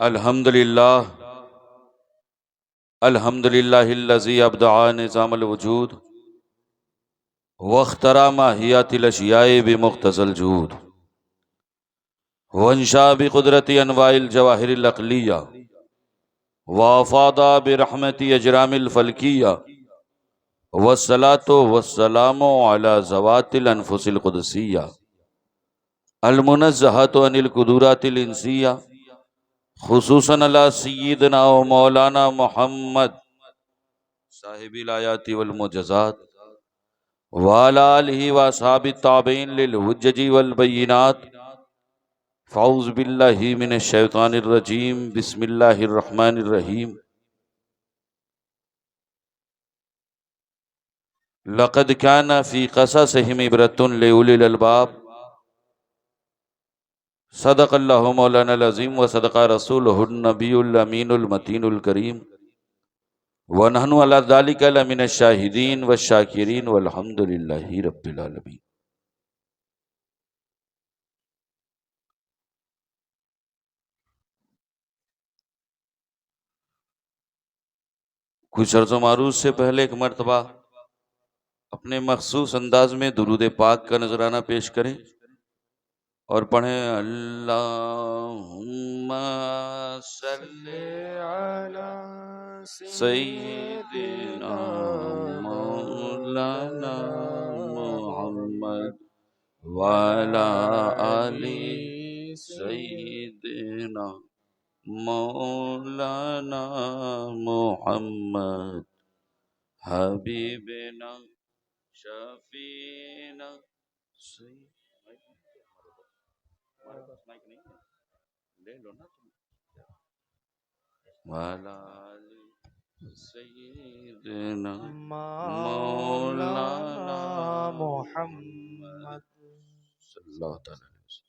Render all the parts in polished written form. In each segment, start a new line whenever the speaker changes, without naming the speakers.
अल्हम्दुलिल्लाह अल्हम्दुलिल्लाहिल्लज़ी अब्दअ निज़ामल वजूद वख्तरा माहियातिल अशियाए बिमुख्तज़ल जूद वंशा बिक़ुदरति अनवाइल जवाहिरिल अक़लिया वफ़ादा बिरहमति अजरामिल फ़ल्किया वस्सलातु वस्सलामु अला ज़वातिल अनफुसिल क़ुदसिया अल मुनज़्ज़हतु अनिल कुदूरातिल इंसिया खुसूसन अला सय्यिदना व मौलाना मुहम्मद साहिबिल आयाति वल मुअज्जज़ात व अला आलिहि व अस्हाबि ताबईन लिल हुज्जजी वल बय्यिनात फ़ऊज़ु बिल्लाहि मिनश शैतानिर रजीम बिस्मिल्लाहिर रहमानिर रहीम लक़द काना फ़ी क़ससिहिम इबरतुन लिउलिल अलबाब सदक़ल्लाहु मौलानाल अज़ीम व सदक़ा रसूलुहुन नबियुल अमीनुल मतीनुल करीम व नहनु अला ज़ालिका लमिनश शाहिदीन व शाकिरीन वल्हम्दुलिल्लाहि रब्बिल आलमीन। कुछ अर्ज़ मारूज़ से पहले एक मरतबा अपने मखसूस अंदाज में दुरूद पाक का नजराना पेश करें और पढ़ें अल्लाहुम्मा सल्ली
अला
सय्यिदिना मौलाना मुहम्मद व अला आलि सय्यिदिना मौलाना मुहम्मद हबीबना शफीना हमारे पास माइक नहीं है, ले लो ना तुम। वाला सय्यिदना
मौलाना मुहम्मद
सल्लल्लाहु अलैहि वसल्लम।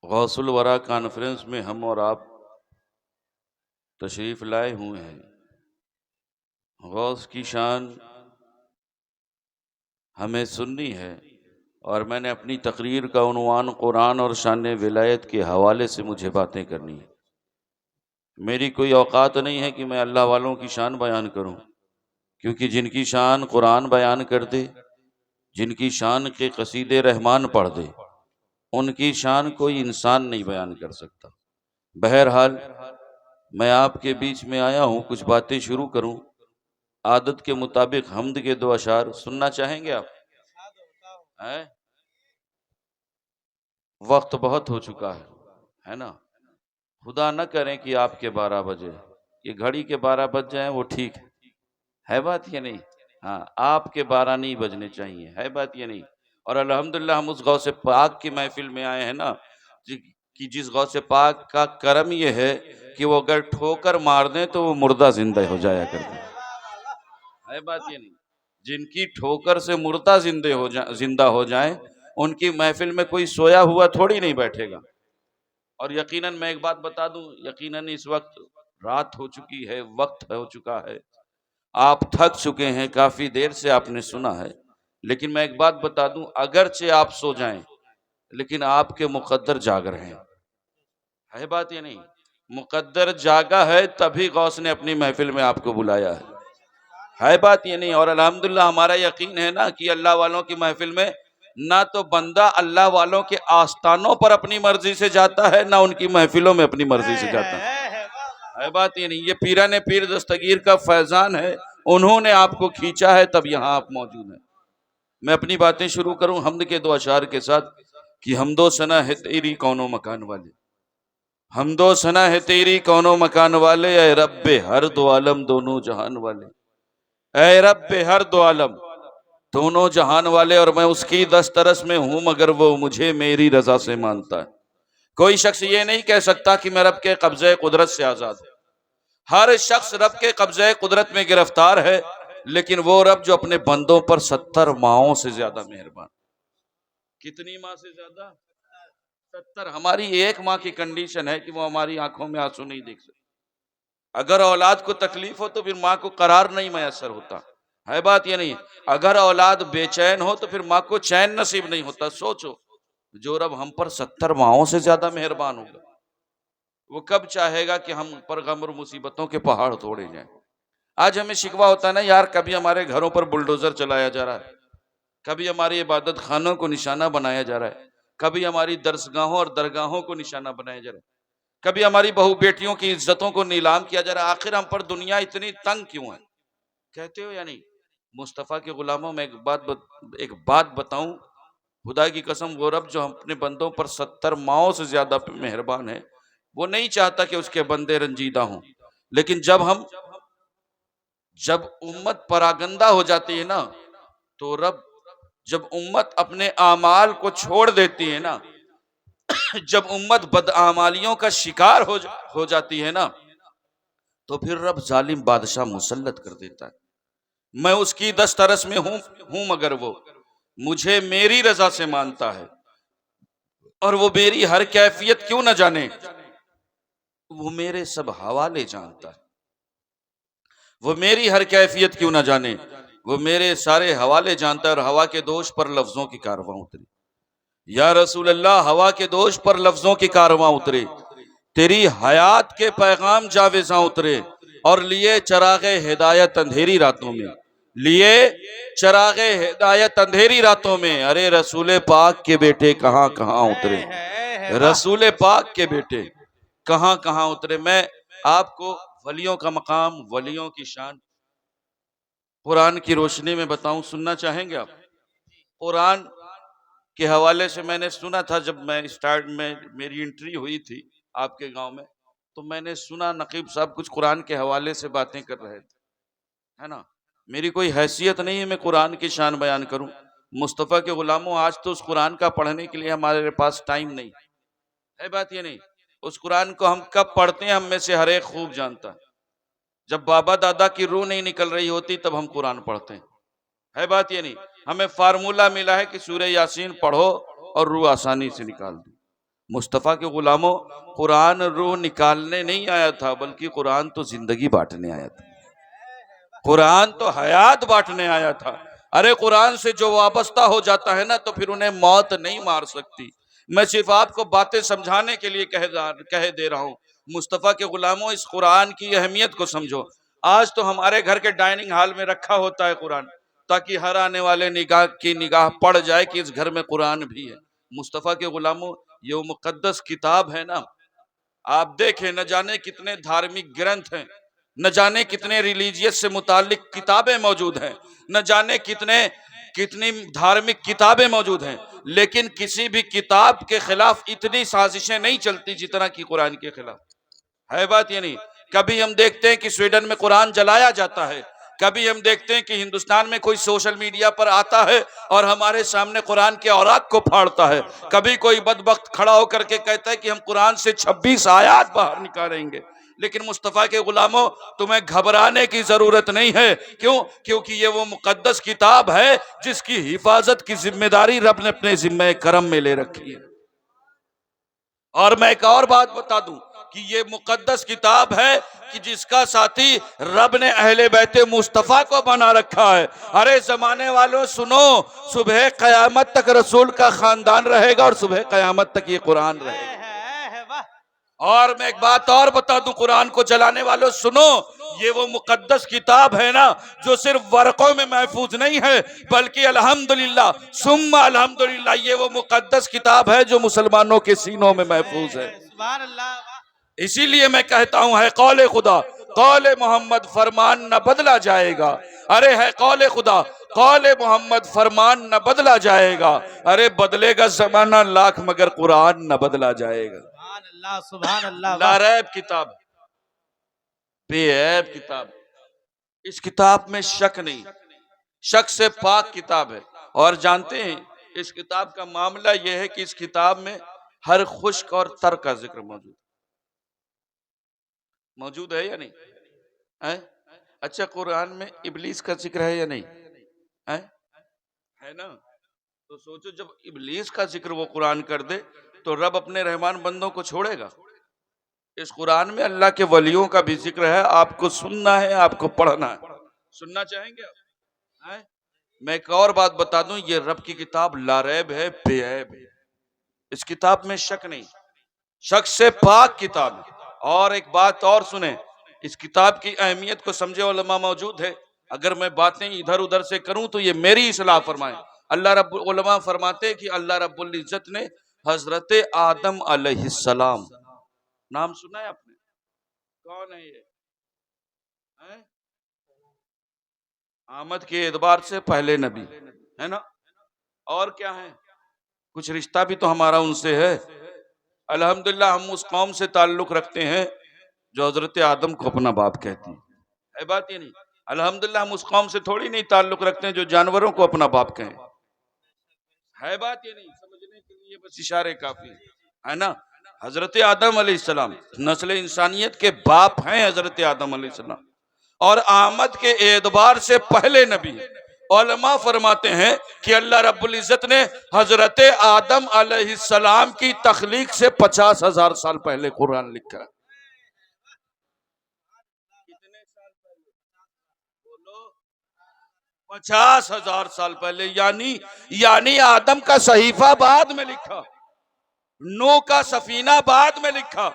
गौसुल वरा कॉन्फ्रेंस में हम और आप तशरीफ लाए हुए हैं। गौस की शान हमें सुननी है और मैंने अपनी तकरीर का उन्वान कुरान और शान विलायत के हवाले से मुझे बातें करनी है। मेरी कोई औकात नहीं है कि मैं अल्लाह वालों की शान बयान करूं, क्योंकि जिनकी शान कुरान बयान कर दे, जिनकी शान के कसीदे रहमान पढ़ दे, उनकी शान कोई इंसान नहीं बयान कर सकता। बहरहाल मैं आपके बीच में आया हूं, कुछ बातें शुरू करूं। आदत के मुताबिक हम्द के दो अशार सुनना चाहेंगे आप? हैं? वक्त बहुत हो चुका है ना? खुदा न करें कि आपके 12 बजे, ये घड़ी के 12 बज जाए वो ठीक है बात ये नहीं। हाँ, आपके 12 नहीं बजने चाहिए, है बात ये नहीं। और अल्हम्दुलिल्लाह हम उस गौसे पाक की महफिल में आए हैं ना, कि जिस गौसे पाक का करम ये है कि वो अगर ठोकर मार दें तो वो मुर्दा जिंदा हो जाया करते हैं, है बात ये नहीं। जिनकी ठोकर से मुर्दा जिंदा हो जाए, उनकी महफिल में कोई सोया हुआ थोड़ी नहीं बैठेगा। और यकीनन मैं एक बात बता दूं, यकीनन इस वक्त रात हो चुकी है, वक्त हो चुका है, आप थक चुके हैं, काफी देर से आपने सुना है। लेकिन मैं एक बात बता दूं, अगरचे आप सो जाएं, लेकिन आपके मुकद्दर जाग रहे हैं, है बात ये नहीं। मुकद्दर जागा है तभी गौस ने अपनी महफिल में आपको बुलाया है बात ये नहीं। और अल्हम्दुलिल्लाह हमारा यकीन है ना कि अल्लाह वालों की महफिल में ना तो बंदा अल्लाह वालों के आस्थानों पर अपनी मर्जी से जाता है, ना उनकी महफिलों में अपनी मर्जी से जाता है बात ये नहीं। ये पीराने पीर दस्तगीर का फैजान है, उन्होंने आपको खींचा है, तब यहाँ आप मौजूद हैं। मैं अपनी बातें शुरू करूं हमद के दो अशार के साथ कि हमदो सना है तेरी कौनो मकान वाले, हमदो सना है तेरी कौनो मकान वाले, ऐ रब्बे हर दो आलम दोनों जहान वाले, ऐ रब्बे हर दो आलम दोनों जहान वाले। और मैं उसकी दस्तरस में हूं मगर वो मुझे मेरी रजा से मानता है। कोई शख्स ये नहीं कह सकता कि मैं रब के कब्जे कुदरत से आजाद हूं। हर शख्स रब के कब्जे कुदरत में गिरफ्तार है, लेकिन वो रब जो अपने बंदों पर 70 माओं से ज्यादा मेहरबान। कितनी माँ से ज्यादा? 70। हमारी एक माँ की कंडीशन है कि वो हमारी आंखों में आंसू नहीं देख सकती। अगर औलाद को तकलीफ हो तो फिर माँ को करार नहीं मैसर होता, है बात ये नहीं। अगर औलाद बेचैन हो तो फिर माँ को चैन नसीब नहीं होता। सोचो, जो रब हम पर 70 माहों से ज्यादा मेहरबान होगा, वो कब चाहेगा कि हम पर गम और मुसीबतों के पहाड़ तोड़े जाएं। आज हमें शिकवा होता है ना यार, कभी हमारे घरों पर बुलडोजर चलाया जा रहा है, कभी हमारी इबादत खानों को निशाना बनाया जा रहा है, कभी हमारी दरसगाहों और दरगाहों को निशाना बनाया जा रहा है, कभी हमारी बहू बेटियों की इज्जतों को नीलाम किया जा रहा है। आखिर हम पर दुनिया इतनी तंग क्यों है? कहते हो या नहीं? मुस्तफ़ा के गुलामों में एक बात बताऊं, खुदा की कसम, वो रब जो अपने बंदों पर 70 माओं से ज्यादा मेहरबान है, वो नहीं चाहता कि उसके बंदे रंजीदा हों। लेकिन जब उम्मत परागंदा हो जाती है ना, तो रब, जब उम्मत अपने आमाल को छोड़ देती है ना, जब उम्मत बदआमालियों का शिकार हो जाती है ना, तो फिर रब जालिम बादशाह मुसल्लत कर देता है। मैं उसकी दस्तरस में हूं मगर वो मुझे मेरी रजा से मानता है, और वो मेरी हर कैफियत क्यों न जाने, वो मेरे सब हवाले जानता है। वो मेरी हर कैफियत क्यों न जाने, वो मेरे सारे हवाले जानता है। और हवा के दोष पर लफ्जों की कारवां उतरी, या रसूल अल्लाह, हवा के दोष पर लफ्जों की कारवां उतरे, तेरी हयात के पैगाम जावेजा उतरे, और लिए चरागे हिदायत अंधेरी रातों में, लिए चरागे हिदायत अंधेरी रातों में। अरे रसूल पाक के बेटे कहां कहां उतरे,
है वाह।
रसूल पाक के बेटे कहां कहां उतरे। मैं आपको वलियों का मकाम, वलियों की शान कुरान की रोशनी में बताऊं, सुनना चाहेंगे आप? कुरान के हवाले से मैंने सुना था, जब मैं स्टार्ट में मेरी एंट्री हुई थी आपके गांव में, तो मैंने सुना नकीब साहब कुछ कुरान के हवाले से बातें कर रहे थे, है ना। मेरी कोई हैसियत नहीं है मैं कुरान की शान बयान करूं। मुस्तफ़ा के गुलामों, आज तो उस कुरान का पढ़ने के लिए हमारे पास टाइम नहीं है, बात ये नहीं। उस कुरान को हम कब पढ़ते हैं, हम में से हर एक खूब जानता है। जब बाबा दादा की रूह नहीं निकल रही होती तब हम कुरान पढ़ते हैं, है बात ये नहीं। हमें फार्मूला मिला है कि सूरह यासीन पढ़ो और रूह आसानी से निकाल दो। मुस्तफ़ा के गुलामों, कुरान रूह निकालने नहीं आया था, बल्कि कुरान तो जिंदगी बांटने आया था, कुरान तो हयात बांटने आया था। अरे कुरान से जो वाबस्ता हो जाता है ना, तो फिर उन्हें मौत नहीं मार सकती। मैं सिर्फ आपको बातें समझाने के लिए कह दे रहा हूं। मुस्तफ़ा के गुलामों, इस कुरान की अहमियत को समझो। आज तो हमारे घर के डाइनिंग हॉल में रखा होता है कुरान, ताकि हर आने वाले निगाह पड़ जाए कि इस घर में कुरान भी है। मुस्तफ़ा के गुलामों, ये वो मुकद्दस किताब है ना, आप देखें न जाने कितने धार्मिक ग्रंथ हैं, न जाने कितने रिलीजियस से मुतालिक किताबें मौजूद हैं, न जाने कितनी धार्मिक किताबें मौजूद हैं, लेकिन किसी भी किताब के खिलाफ इतनी साजिशें नहीं चलती जितना कि कुरान के खिलाफ, है बात ये नहीं। कभी हम देखते हैं कि स्वीडन में कुरान जलाया जाता है, कभी हम देखते हैं कि हिंदुस्तान में कोई सोशल मीडिया पर आता है और हमारे सामने कुरान के औरात को फाड़ता है, कभी कोई बदबख्त खड़ा होकर के कहता है कि हम कुरान से 26 आयात बाहर निकालेंगे। लेकिन मुस्तफ़ा के गुलामों, तुम्हें घबराने की जरूरत नहीं है। क्यों? क्योंकि ये वो मुकद्दस किताब है जिसकी हिफाजत की जिम्मेदारी रब ने अपने जिम्मे करम में ले रखी है। और मैं एक और बात बता दूं कि ये मुकद्दस किताब है कि जिसका साथी रब ने अहले बैते मुस्तफ़ा को बना रखा है। अरे जमाने वालों सुनो, सुबह कयामत तक रसूल का खानदान रहेगा और सुबह कयामत तक ये कुरान रहेगा।
है वाह।
और मैं एक बात और बता दूं, कुरान को जलाने वालों सुनो, ये वो मुकद्दस किताब है ना, जो सिर्फ वर्कों में महफूज नहीं है, बल्कि अल्हम्दुलिल्लाह सुम्मा अल्हम्दुलिल्लाह, ये वो मुकद्दस किताब है जो मुसलमानों के सीनों में महफूज है।
सुभान अल्लाह।
इसीलिए मैं कहता हूं, है कौले खुदा, कौले मोहम्मद, फरमान न बदला जाएगा। अरे है कौले खुदा, कौले मोहम्मद, फरमान न बदला जाएगा। अरे बदलेगा जमाना लाख मगर कुरान न बदला जाएगा।
सुभान अल्लाह, सुभान अल्लाह।
लारैब किताब, बेऐब किताब, इस किताब में शक नहीं, शक से पाक किताब है। और जानते हैं, इस किताब का मामला यह है कि इस किताब में हर खुश्क और तर का जिक्र मौजूद है या नहीं है? अच्छा, कुरान में इबलीस का जिक्र है या नहीं है ना? तो सोचो, जब इबलीस का जिक्र वो कुरान कर दे तो रब अपने रहमान बंदों को छोड़ेगा? इस कुरान में अल्लाह के वलियों का भी जिक्र है। आपको सुनना है, आपको पढ़ना है। सुनना चाहेंगे आप? हैं? मैं एक और बात बता दूं, ये रब की किताब लारैब है, बेऐब है। इस किताब में शक नहीं, शक से पाक किताब है। और एक बात और सुने, इस किताब की अहमियत को समझे उलमा मौजूद है। अगर मैं बातें इधर उधर से करूं तो ये मेरी इस्लाह फरमाए। अल्लाह रब्बुल उलमा फरमाते हैं कि अल्लाह रब्बुल इज्जत ने हजरत आदम अलैहिस्सलाम, नाम सुना है आपने? कौन है ये? है? आमद के एतबार से पहले नबी है ना। और क्या है, कुछ रिश्ता भी तो हमारा उनसे है। अल्हम्दुलिल्लाह हम उस कौम से ताल्लुक रखते हैं जो हजरत आदम को अपना बाप कहती है बात ये नहीं। अल्हम्दुलिल्लाह हम उस कौम से थोड़ी नहीं ताल्लुक रखते हैं जो जानवरों को अपना बाप कहें, है बात ये नहीं। समझने के लिए बस इशारे काफी है ना। हजरत आदम अलैहिस्सलाम नस्ल इंसानियत के बाप हैं हजरत आदम अलैहिस्सलाम, और आमद के एतबार से पहले नबी। उलमा फरमाते हैं कि अल्लाह रब्बुल इज्जत ने हजरत आदम अलैहिस्सलाम की तख्लीक से 50,000 साल पहले कुरान लिखा है। कितने साल पहले? बोलो। 50,000 साल पहले। यानी आदम का सहीफा बाद में लिखा, नूह का सफीना बाद में लिखा,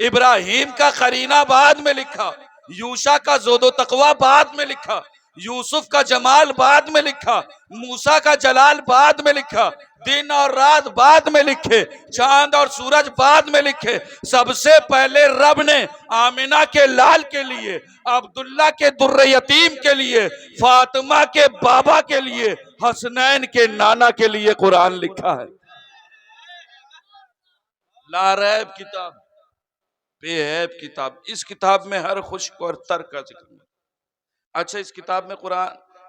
इब्राहिम का करीना बाद में लिखा, यूशा का जोदो तकवा बाद में लिखा, यूसुफ का जमाल बाद में लिखा, मूसा का जलाल बाद में लिखा, दिन और रात बाद में लिखे, चांद और सूरज बाद में लिखे। सबसे पहले रब ने आमिना के लाल के लिए, अब्दुल्ला के दुर्रे यतीम के लिए, फातिमा के बाबा के लिए, हसनैन के नाना के लिए कुरान लिखा है। लारैब किताब, बेऐब किताब। इस किताब में हर खुश्क और तर का जिक्र है। अच्छा, इस किताब में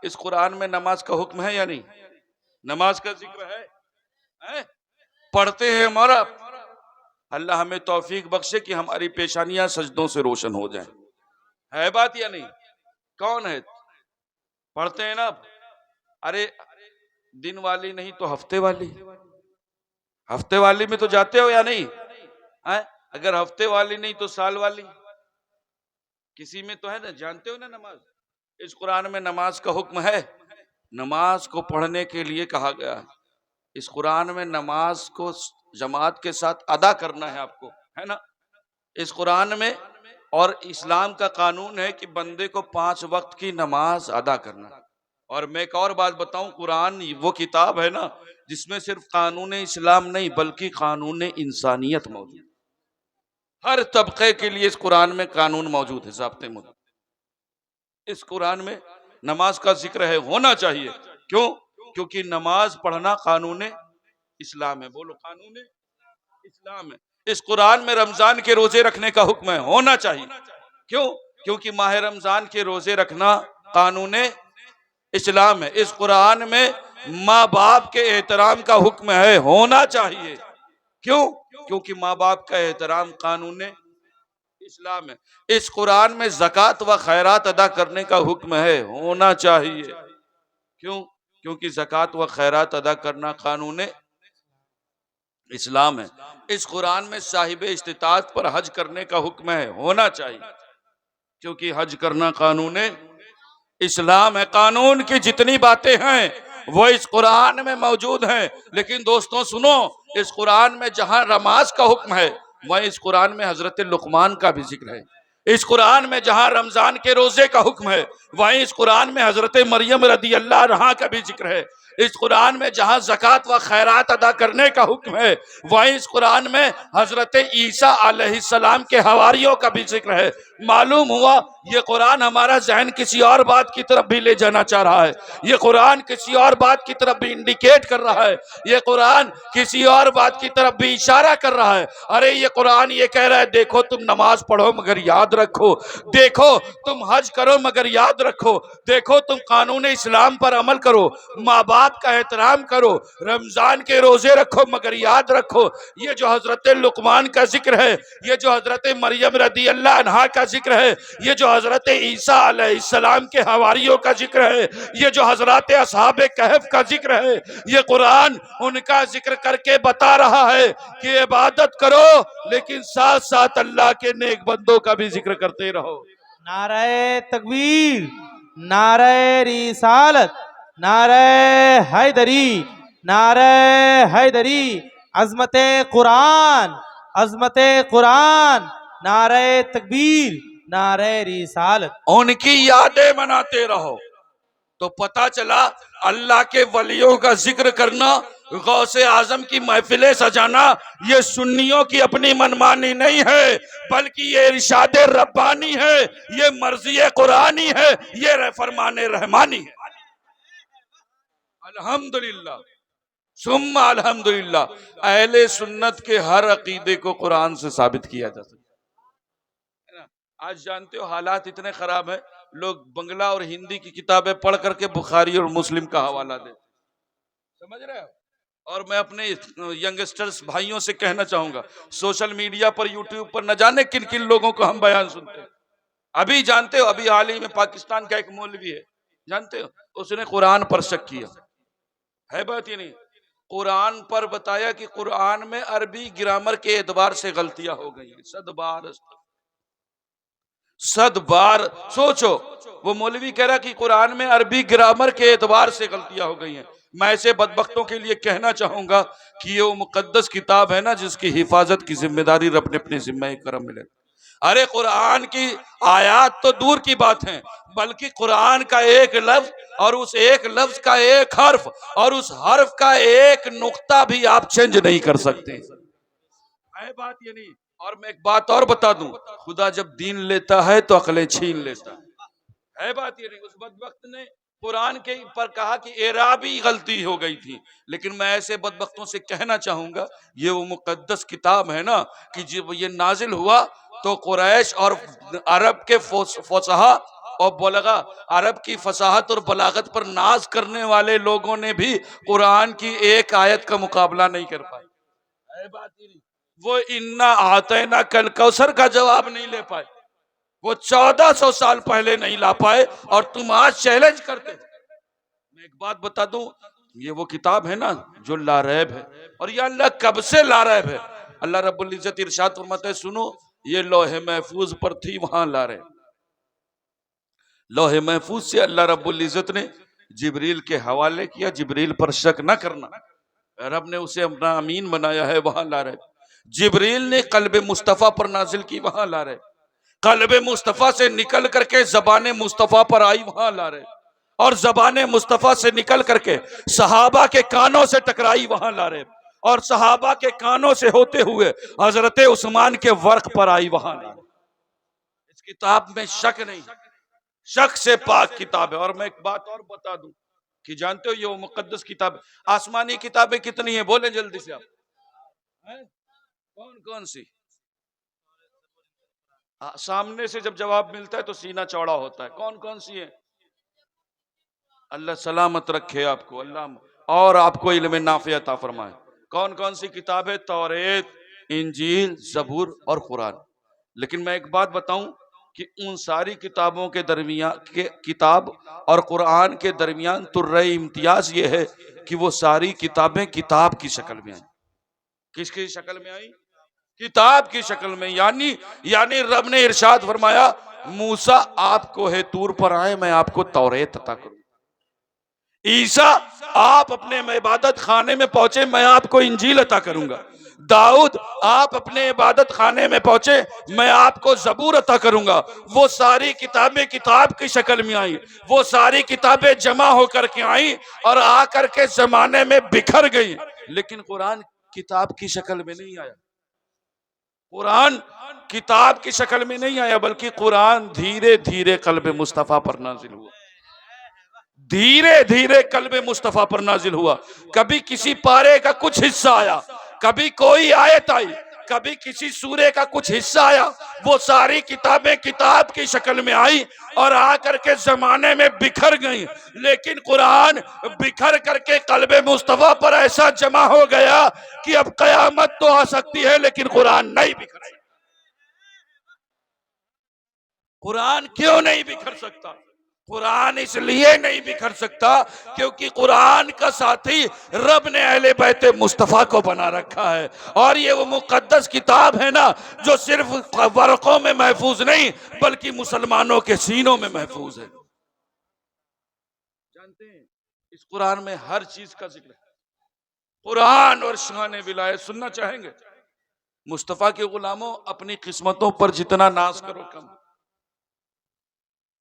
इस कुरान में नमाज का हुक्म है या नहीं? नमाज का जिक्र है? पढ़ते हैं हमारा। अल्लाह हमें तौफीक बख्शे कि हमारी पेशानियां सजदों से रोशन हो जाएं, है बात या नहीं? कौन है? पढ़ते हैं ना। अरे दिन वाली नहीं तो हफ्ते वाली, हफ्ते वाली में तो जाते हो या नहीं है? अगर हफ्ते वाली नहीं तो साल वाली, किसी में तो है ना, जानते हो ना नमाज। इस कुरान में नमाज का हुक्म है, नमाज को पढ़ने के लिए कहा गया है। इस कुरान में नमाज को जमात के साथ अदा करना है आपको, है ना। इस कुरान में और इस्लाम का कानून है कि बंदे को 5 वक्त की नमाज अदा करना है। और मैं एक और बात बताऊं, कुरान वो किताब है ना जिसमें सिर्फ कानून इस्लाम नहीं बल्कि कानून इंसानियत मौजूद। हर तबके के लिए इस कुरान में कानून मौजूद है, ज़ाब्ते मौजूद। इस कुरान में नमाज का जिक्र है, होना चाहिए। क्यों? क्योंकि नमाज पढ़ना कानून इस्लाम है। बोलो, कानून इस्लाम है। इस कुरान में रमजान के रोजे रखने का हुक्म है, होना चाहिए। क्यों? क्योंकि माह रमजान के रोजे रखना कानून इस्लाम है। इस कुरान में माँ बाप के एहतराम का हुक्म है, होना चाहिए। क्यों? क्योंकि माँ बाप का एहतराम कानून इस्लाम है। इस कुरान में ज़कात व खैरात अदा करने का हुक्म है, होना चाहिए। क्यों? क्योंकि ज़कात व खैरात अदा करना कानून इस्लाम है। इस कुरान में साहिब इस्तिताअत पर हज करने का हुक्म है, होना चाहिए। क्योंकि हज करना कानून इस्लाम है। कानून की जितनी बातें हैं वो इस कुरान में मौजूद हैं। लेकिन दोस्तों सुनो, इस कुरान में जहां नमाज का हुक्म है वहीं इस कुरान में हजरत लुकमान का भी जिक्र है। इस कुरान में जहां रमजान के रोजे का हुक्म है वहीं इस कुरान में हजरत मरियम रदी अल्लाह अन्हा का भी जिक्र है। इस कुरान में जहां ज़कात व खैरात अदा करने का हुक्म है वहीं इस कुरान में हजरत ईसा अलैहिस्सलाम के हवारियों का भी जिक्र है। मालूम हुआ ये कुरान हमारा जहन किसी और बात की तरफ भी ले जाना चाह रहा है। ये कुरान किसी और बात की तरफ भी इंडिकेट कर रहा है। ये कुरान किसी और बात की तरफ भी इशारा कर रहा है। अरे ये कुरान ये कह रहा है, देखो तुम नमाज पढ़ो मगर याद रखो, देखो तुम हज करो मगर याद रखो, देखो तुम कानून इस्लाम पर अमल करो, माँ बाप का एहतराम करो, रमजान के रोजे रखो मगर याद रखो। ये जो हजरत लुकमान का जिक्र है, ये जो हजरत मरियम रदी अल्लाह अन्हा का जिक्र है, ये जो हजरत ईसा अलैहिस्सलाम के हवारियों का जिक्र है, ये जो हजरत असहाबे कहफ का जिक्र है, ये कुरान उनका जिक्र करके बता रहा है कि इबादत करो लेकिन साथ साथ अल्लाह के नेक बंदों का भी जिक्र करते रहो।
नारे तकबीर, नारे रिसालत, नारे हैदरी, नारे हैदरी, अजमत कुरान, अजमत कुरान, नारे तकबीर, नारे रिसालत।
उनकी यादें मनाते रहो। तो पता चला अल्लाह के वलियों का जिक्र करना, गौसे आजम की महफिलें सजाना, ये सुन्नियों की अपनी मनमानी नहीं है, बल्कि ये इरशाद रब्बानी है, ये मर्जी कुरानी है, ये फरमाने रहमानी है। अल्हम्दुलिल्लाह सुम्मा अल्हम्दुलिल्लाह, अहले सुन्नत के हर अकीदे को कुरान से साबित किया जा सकता है ना। आज जानते हो हालात इतने खराब है, लोग बंगला और हिंदी की किताबें पढ़ करके बुखारी और मुस्लिम का हवाला देते, समझ रहे हो। और मैं अपने यंगस्टर्स भाइयों से कहना चाहूंगा, सोशल मीडिया पर, यूट्यूब पर न जाने किन किन लोगों को हम बयान सुनते हैं। अभी जानते हो, अभी हाल ही में पाकिस्तान का एक मौलवी है, जानते हो, उसने कुरान पर शक किया है, बात ये नहीं, कुरान पर बताया कि कुरान में अरबी ग्रामर के एतबार से गलतियां हो गई हैं। सद बार सोचो, वो मौलवी कह रहा कि कुरान में अरबी ग्रामर के एतबार से गलतियां हो गई हैं। मैं ऐसे बदबख्तों के लिए कहना चाहूंगा कि ये वो मुकद्दस किताब है ना, जिसकी हिफाजत की जिम्मेदारी रब ने अपने जिम्मे करम मिले। अरे कुरान की आयात तो दूर की बात है, बल्कि कुरान का एक लफ्ज और उस एक लफ्ज का एक हर्फ और उस हर्फ का एक नुक्ता भी आप चेंज नहीं कर सकते, है बात ये नहीं। और मैं एक बात और बता दूं, खुदा जब दीन लेता है तो अकलें छीन लेता है बात ये नहीं। उस बदबख्त ने कुरान के पर कहा कि एराबी गलती हो गई थी, लेकिन मैं ऐसे बदबख्तों से कहना चाहूंगा, ये वो मुकद्दस किताब है ना, कि जब ये नाजिल हुआ तो कुरैश और अरब के फसहा और बलगा, अरब की फसाहत और बलागत पर नाज करने वाले लोगों ने भी कुरान की एक आयत का मुकाबला नहीं कर पाए, है बात ही नहीं। वो इन्ना आते ना कल कौसर का जवाब नहीं ले पाए, वो 1400 साल पहले नहीं ला पाए, और तुम आज चैलेंज करते। मैं एक बात बता दूं, ये वो किताब है ना जो लारैब है, और ये अल्लाह कब से लारैब है। अल्लाह रब्बुल इज्जत इरशाद फरमाता है, सुनो, ये लोहे महफूज पर थी, वहां लारैब। लोहे महफूज से अल्लाह रब्बुल इज्जत ने जिब्रील के हवाले किया, जिब्रील पर शक न करना, रब ने उसे अपना अमीन बनाया है, वहां लारैब। जिब्रील ने कल्बे मुस्तफा पर नाजिल की, वहां लारैब। कल्बे मुस्तफा से निकल करके जबाने मुस्तफा पर आई, वहां लारैब। और जबाने मुस्तफा से निकल करके सहाबा के कानों से टकराई, वहां लारैब। और सहाबा के कानों से होते हुए हजरत उस्मान के वर्क पर आई, वहां लारैब। इस किताब में शक नहीं, शक से पाक किताब है। और मैं एक बात और बता दूं कि जानते हो, ये वो मुकद्दस किताब, आसमानी किताबें कितनी है, बोले जल्दी से आप, हैं? कौन कौन सी? सामने से जब जवाब मिलता है तो सीना चौड़ा होता है। कौन कौन सी है? अल्लाह सलामत रखे आपको, अल्लाह और आपको इल्म नाफिया अता फरमाए। कौन कौन सी किताब है? तौरेत, इंजील, जबूर और कुरान। लेकिन मैं एक बात बताऊं कि उन सारी किताबों के दरमियान के किताब और कुरान के दरमियान तुर्रे इम्तियाज ये है कि वो सारी किताबें किताब की शक्ल में आई। किसकी शक्ल में आई? किताब की शक्ल में। यानी रब ने इरशाद फरमाया, मूसा आप कोहे तूर पर आए, मैं आपको तौरेत अता करूं। ईसा आप अपने इबादत खाने में पहुंचे, मैं आपको इंजील अता करूंगा। दाऊद आप अपने इबादत खाने में पहुंचे, मैं आपको जबूर अता करूंगा। वो सारी किताबें किताब की शक्ल में आई, वो सारी किताबें जमा होकर के आई और आकर के जमाने में बिखर गई। लेकिन कुरान किताब की शक्ल में नहीं आया। कुरान किताब की शक्ल में नहीं आया, बल्कि कुरान धीरे धीरे कल्बे मुस्तफा पर नाजिल हुआ। धीरे धीरे कल्बे मुस्तफा पर नाजिल हुआ। कभी किसी पारे का कुछ हिस्सा आया, कभी कोई आयत आई, कभी किसी सूरे का कुछ हिस्सा आया। वो सारी किताबें किताब की शक्ल में आई और आकर के जमाने में बिखर गई। लेकिन कुरान बिखर करके कल्बे मुस्तफा पर ऐसा जमा हो गया कि अब कयामत तो आ सकती है, लेकिन कुरान नहीं बिखरेगा। कुरान क्यों नहीं बिखर सकता? कुरान इसलिए नहीं बिखर सकता क्योंकि कुरान का साथी रब ने अहले बैत मुस्तफा को बना रखा है। और ये वो मुकद्दस किताब है ना, जो सिर्फ वर्कों में महफूज नहीं बल्कि मुसलमानों के सीनों में महफूज है। जानते हैं, इस कुरान में हर चीज का जिक्र है। कुरान और शान विलायत सुनना चाहेंगे? मुस्तफ़ा के गुलामों, अपनी किस्मतों पर जितना नाज करो कम।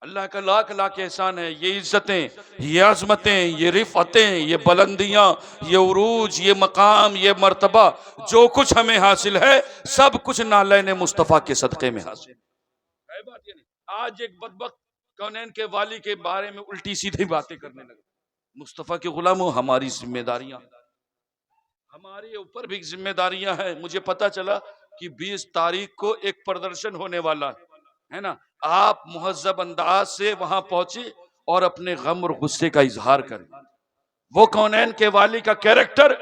अल्लाह का लाख लाख एहसान है। ये इज्जतें, ये अजमतें, ये रिफतें, ये बुलंदियां, ये उरूज, ये मकाम, ये मर्तबा, जो कुछ हमें हासिल है, सब कुछ नालैन मुस्तफ़ा के सदक़े में हासिल है। बात ये नहीं। आज एक बदबख्त कौनैन के वाली के बारे में उल्टी सीधी बातें करने लगे। मुस्तफ़ा के गुलामों, हमारी जिम्मेदारियां, हमारे ऊपर भी जिम्मेदारियां हैं। मुझे पता चला कि 20 तारीख को एक प्रदर्शन होने वाला है ना। आप मुहज्जब अंदाज से वहां पहुंचे और अपने गम और गुस्से का इजहार करें। वो कौनैन के वाली का कैरेक्टर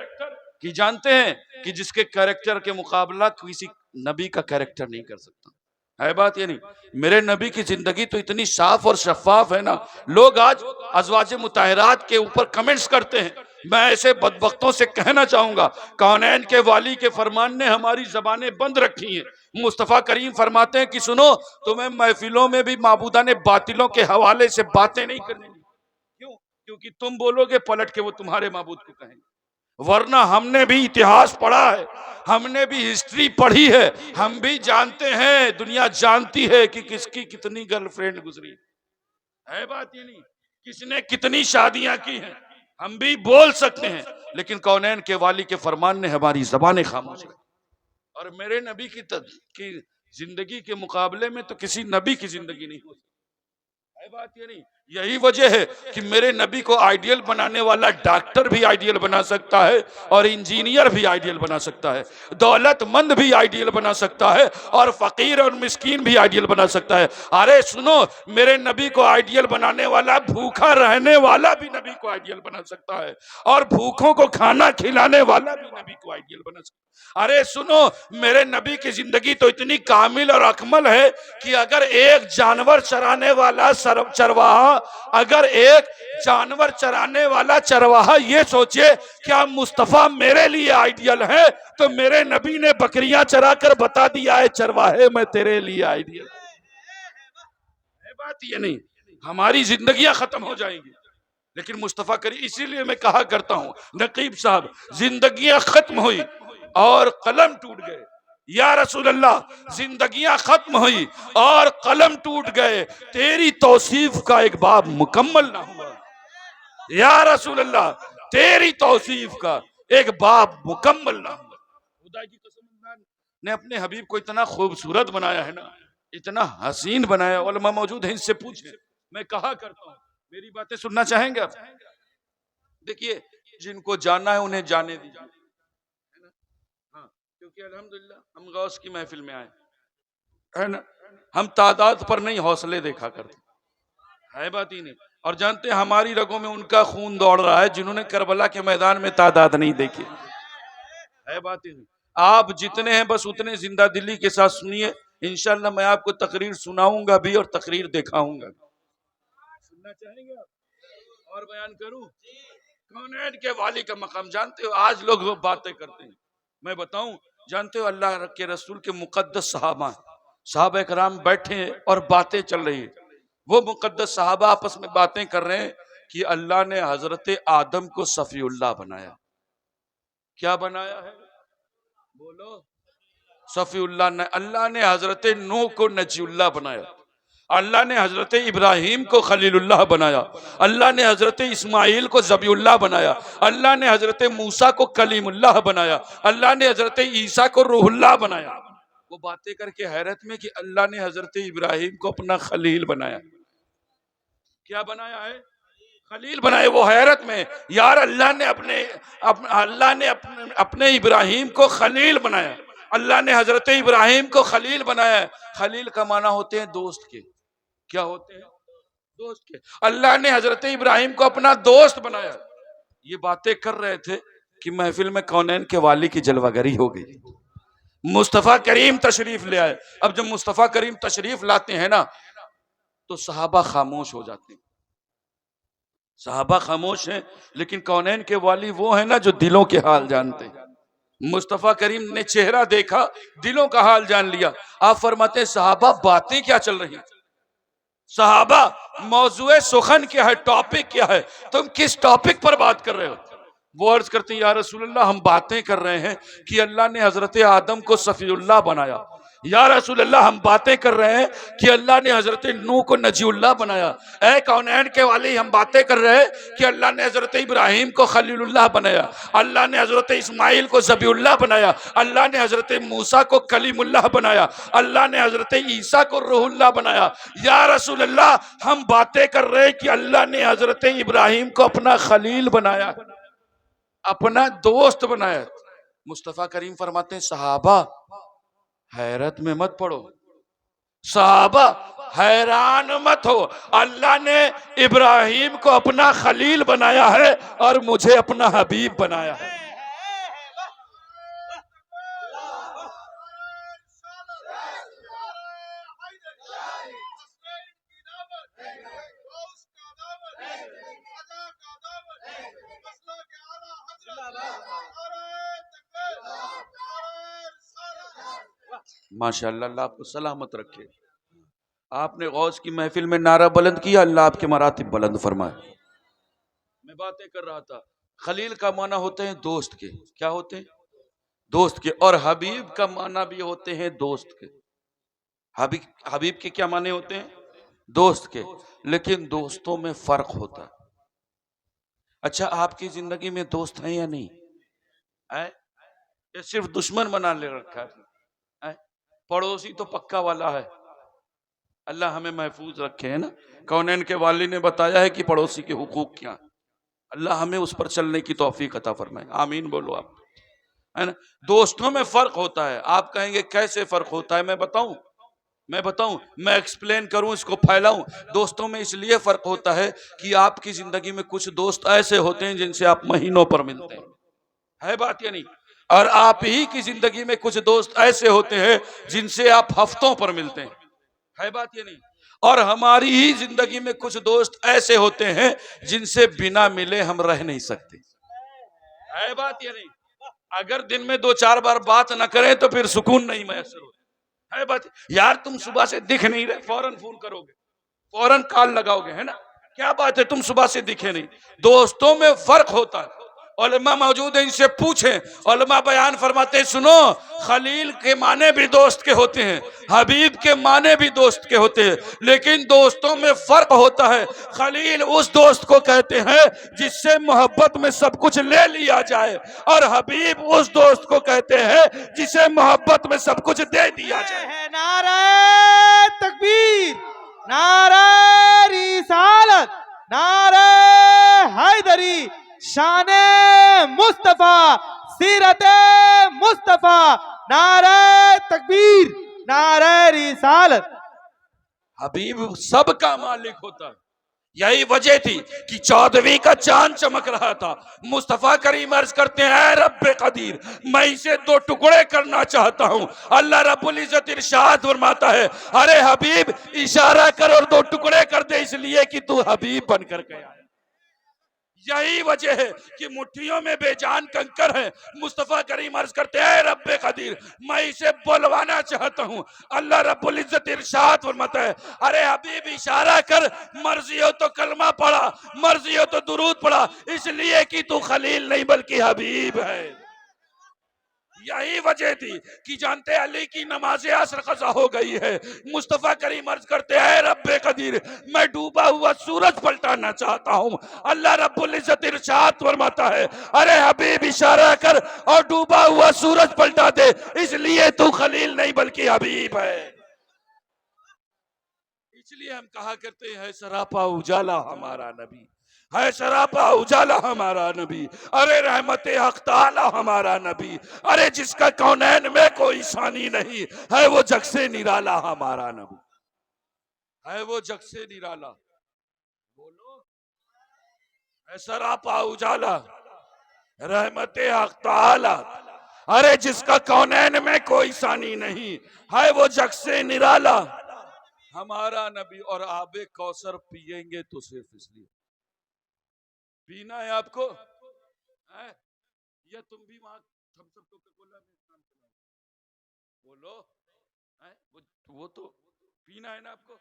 कि जानते हैं कि जिसके कैरेक्टर के मुकाबला किसी नबी का कैरेक्टर नहीं कर सकता। है बात ये नहीं। मेरे नबी की जिंदगी तो इतनी साफ और शफाफ है ना। लोग आज अज़वाज मुताहरात के ऊपर कमेंट्स करते हैं। मैं ऐसे बदबख्तों से कहना चाहूंगा, कौनैन के वाली के फरमान ने हमारी जबानें बंद रखी हैं। मुस्तफ़ा करीम फरमाते हैं कि सुनो, तुम्हें महफिलों में भी माबूदा ने बातिलों के हवाले से बातें नहीं करनी। क्यों? क्योंकि तुम बोलोगे पलट के वो तुम्हारे माबूद को कहेंगे। वरना हमने भी इतिहास पढ़ा है, हमने भी हिस्ट्री पढ़ी है, हम भी जानते हैं, दुनिया जानती है कि किसकी कितनी गर्लफ्रेंड गुजरी है। बात ये नहीं किसने कितनी शादियां की हैं, हम भी बोल सकते हैं। लेकिन कौनैन के वाली के फरमान ने हमारी जबानें खामोश रखी। और मेरे नबी की जिंदगी के मुकाबले में तो किसी नबी की जिंदगी नहीं हो सकती। बात ये नहीं। यही वजह है कि मेरे नबी को आइडियल बनाने वाला डॉक्टर भी आइडियल बना सकता है और इंजीनियर भी आइडियल बना सकता है, दौलतमंद भी आइडियल बना सकता है और फकीर और मिस्कीन भी आइडियल बना सकता है। अरे सुनो, मेरे नबी को आइडियल बनाने वाला भूखा रहने वाला भी नबी को आइडियल बना सकता है और भूखों को खाना खिलाने वाला भी नबी को आइडियल बना सकता है। अरे सुनो, मेरे नबी की जिंदगी तो इतनी कामिल और अकमल है कि अगर एक जानवर चराने वाला चरवाहा, अगर एक जानवर चराने वाला चरवाहा ये सोचे क्या मुस्तफा मेरे लिए आइडियल है, तो मेरे नबी ने बकरियां चरा कर बता दिया है, चरवाहे मैं तेरे लिए आइडियल है। बात ये नहीं, हमारी जिंदगियां खत्म हो जाएंगी, लेकिन मुस्तफा करीम, इसीलिए मैं कहा करता हूं नकीब साहब, जिंदगियां खत्म हुई और कलम टूट गए। या रसूल अल्लाह, जिंदगियां खत्म हुई और कलम टूट गए, तेरी तौसीफ का एक बाब मुकम्मल ना हुआ। या रसूल अल्लाह, तेरी तौसीफ का एक बाब मुकम्मल ना हुआ। खुदा की कसम, ने अपने हबीब को इतना खूबसूरत बनाया है ना, इतना हसीन बनाया। उलमा मौजूद है, इनसे पूछे। मैं कहा करता हूँ, मेरी बातें सुनना चाहेंगे आप? देखिए, जिनको जाना है उन्हें जाने दीजिए, क्योंकि अल्हम्दुलिल्लाह हम गौस की महफिल में आए है ना। हम तादाद पर नहीं, हौसले देखा करते है। बात ही नहीं। और जानते हैं हमारी रगों में उनका खून दौड़ रहा है जिन्होंने करबला के मैदान में तादाद नहीं देखी है। बात ही नहीं। आप जितने हैं बस उतने जिंदा दिली के साथ सुनिए, इंशाल्लाह मैं आपको तकरीर सुनाऊंगा भी और तकरीर दिखाऊंगा। सुनना चाहेंगे आप? और बयान करूं? कौनैन के वाली का मकाम जानते हो? आज लोग बातें करते हैं, मैं बताऊं, जानते हो अल्लाह के रसूल के मुकद्दस सहाबा कराम बैठे और बातें चल रही है। वो मुकद्दस सहाबा आपस में बातें कर रहे हैं कि अल्लाह ने हजरत आदम को सफीउल्लाह बनाया। क्या बनाया है? बोलो। सफीउल्लाह ने। अल्लाह ने हजरत नूह को नजीउल्लाह बनाया, अल्लाह ने हजरत इब्राहिम को खलीलुल्लाह बनाया, अल्लाह ने हजरत इस्माइल को ज़बीउल्लाह बनाया, अल्लाह ने हजरत मूसा को कलीमुल्लाह बनाया, अल्लाह ने हजरत ईसा को रूहुल्लाह बनाया। वो बातें करके हैरत में कि अल्लाह ने हजरत इब्राहिम को अपना खलील बनाया। क्या बनाया है? खलील बनाए। वो हैरत में, यार अल्लाह ने अपने इब्राहिम को खलील बनाया, अल्लाह ने हजरत इब्राहिम को खलील बनाया। खलील का माना होते हैं दोस्त के। क्या होते हैं? दोस्त के। अल्लाह ने हजरत इब्राहिम को अपना दोस्त बनाया। ये बातें कर रहे थे कि महफिल में कौनैन के वाली की जलवागरी हो गई। मुस्तफ़ा करीम तशरीफ ले आए। अब जब मुस्तफ़ा करीम तशरीफ लाते हैं ना, तो सहाबा खामोश हो जाते हैं। सहाबा खामोश हैं, लेकिन कौनैन के वाली वो है ना जो दिलों के हाल जानते हैं। मुस्तफ़ा करीम ने चेहरा देखा, दिलों का हाल जान लिया। आप फरमाते हैं सहाबा बातें क्या चल रही हैं? सहाबा मौजूए सुखन क्या है, टॉपिक क्या है, तुम किस टॉपिक पर बात कर रहे हो? वो अर्ज करते हैं या रसूलल्लाह हम बातें कर रहे हैं कि अल्लाह ने हजरत आदम को सफीउल्लाह बनाया। या रसूलल्लाह हम बातें कर रहे हैं कि अल्लाह ने हजरत नूह को नजीउल्लाह बनाया। ऐ कौनैन के वाली हम बातें कर रहे हैं कि अल्लाह ने हजरत इब्राहिम को खलीलुल्लाह बनाया, अल्लाह ने हजरत इस्माइल को ज़बीउल्लाह बनाया, अल्लाह ने हजरत मूसा को कलीमुल्लाह बनाया, अल्लाह ने हजरत ईसा को रूहुल्लाह बनाया। या रसूलल्लाह हम बातें कर रहे हैं कि अल्लाह ने हजरत इब्राहिम को अपना खलील बनाया, अपना दोस्त बनाया। मुस्तफा करीम फरमाते हैं सहाबा हैरत में मत पड़ो, सहाबा हैरान मत हो, अल्लाह ने इब्राहिम को अपना खलील बनाया है और मुझे अपना हबीब बनाया है। माशाअल्लाह, अल्लाह आपको सलामत रखे। आपने गौस की महफिल में नारा बुलंद किया, अल्लाह आपके मरातिब बुलंद फरमाए। मैं बातें कर रहा था, खलील का माना होते हैं दोस्त के, क्या होते हैं? दोस्त के। और हबीब का माना भी होते हैं दोस्त के। हबीब के क्या माने होते हैं? दोस्त के। लेकिन दोस्तों में फर्क होता है। अच्छा, आपकी जिंदगी में दोस्त हैं या नहीं है? या सिर्फ दुश्मन बना ले रखा है? पड़ोसी तो पक्का वाला है। अल्लाह हमें महफूज रखे, है ना। कौनैन के वाली ने बताया है कि पड़ोसी के हुकूक क्या है। अल्लाह हमें उस पर चलने की तौफीक अता फरमाए, आमीन बोलो आप, है ना। दोस्तों में फर्क होता है। आप कहेंगे कैसे फर्क होता है? मैं बताऊं, मैं एक्सप्लेन करूं, इसको फैलाऊं। दोस्तों में इसलिए फर्क होता है कि आपकी जिंदगी में कुछ दोस्त ऐसे होते हैं जिनसे आप महीनों पर मिलते हैं, है बात या नहीं। और आप ही की जिंदगी में कुछ दोस्त ऐसे होते हैं जिनसे आप हफ्तों पर मिलते हैं, है बात या नहीं। और हमारी ही जिंदगी में कुछ दोस्त ऐसे होते हैं जिनसे बिना मिले हम रह नहीं सकते, है बात या नहीं। अगर दिन में 2-4 बार बात ना करें तो फिर सुकून नहीं मैसर होता, है बात। यार तुम सुबह से दिख नहीं रहे, फौरन फोन करोगे, फौरन कॉल लगाओगे, है ना। क्या बात है तुम सुबह से दिखे नहीं। दोस्तों में फर्क होता है। उलमा मौजूद है, इनसे पूछें। उलमा बयान फरमाते, सुनो, खलील के माने भी दोस्त के होते हैं, हबीब के माने भी दोस्त के होते हैं, लेकिन दोस्तों में फर्क होता है। खलील उस दोस्त को कहते हैं जिससे मोहब्बत में सब कुछ ले लिया जाए, और हबीब उस दोस्त को कहते हैं जिसे मोहब्बत में सब कुछ दे दिया जाए।
नारे तकबीर, नारे रिसालत, नारे हैदरी, शाने मुस्तफा, सीरते मुस्तफा, नारे तकबीर, नारे रिसालत।
हबीब सबका मालिक होता है। यही वजह थी कि 14वीं का चांद चमक रहा था। मुस्तफा करीम अर्ज करते हैं, रब्बे कदीर, मैं इसे 2 टुकड़े करना चाहता हूं। अल्लाह रब्बुल इज्जत इरशाद फरमाता है, अरे हबीब इशारा कर और 2 टुकड़े कर दे, इसलिए कि तू हबीब बनकर गया है। यही वजह है कि मुट्ठियों में बेजान कंकर है। मुस्तफा करीम अर्ज करते हैं, रब्बे कदीर, मैं इसे बुलवाना चाहता हूं। अल्लाह रब्बुल इज्जत इरशाद फरमाता है, अरे हबीब इशारा कर, मर्जी हो तो कलमा पढ़ा, मर्जी हो तो दुरूद पढ़ा, इसलिए कि तू खलील नहीं बल्कि हबीब है। यही वजह थी कि जानते अली की नमाज असर कज़ा हो गई है। मुस्तफा करीम अर्ज करते हैं, रब्बे कदीर, मैं डूबा हुआ सूरज पलटाना चाहता हूं। अल्लाह रब्बुल इज्जत इरशाद फरमाता है, अरे हबीब इशारा कर और डूबा हुआ सूरज पलटा दे, इसलिए तू खलील नहीं बल्कि हबीब है। इसलिए हम कहा करते हैं, सरापा उजाला हमारा नबी है, सरापा उजाला हमारा नबी, अरे रहमते हक ताला हमारा नबी, अरे जिसका कौनैन में कोई सानी नहीं है, वो जग से निराला हमारा नबी है, वो जग से निराला। बोलो, है सरापा उजाला, रहमते हक ताला, अरे जिसका कौनैन में कोई सानी नहीं है, वो जग से निराला हमारा नबी। और आबे कौसर पिएंगे तो सिर्फ इसलिए पीना है आपको, है? या तुम भी वहां थम्स अप कोका-कोला में काम करो, बोलो, है? वो तो पीना है ना आपको।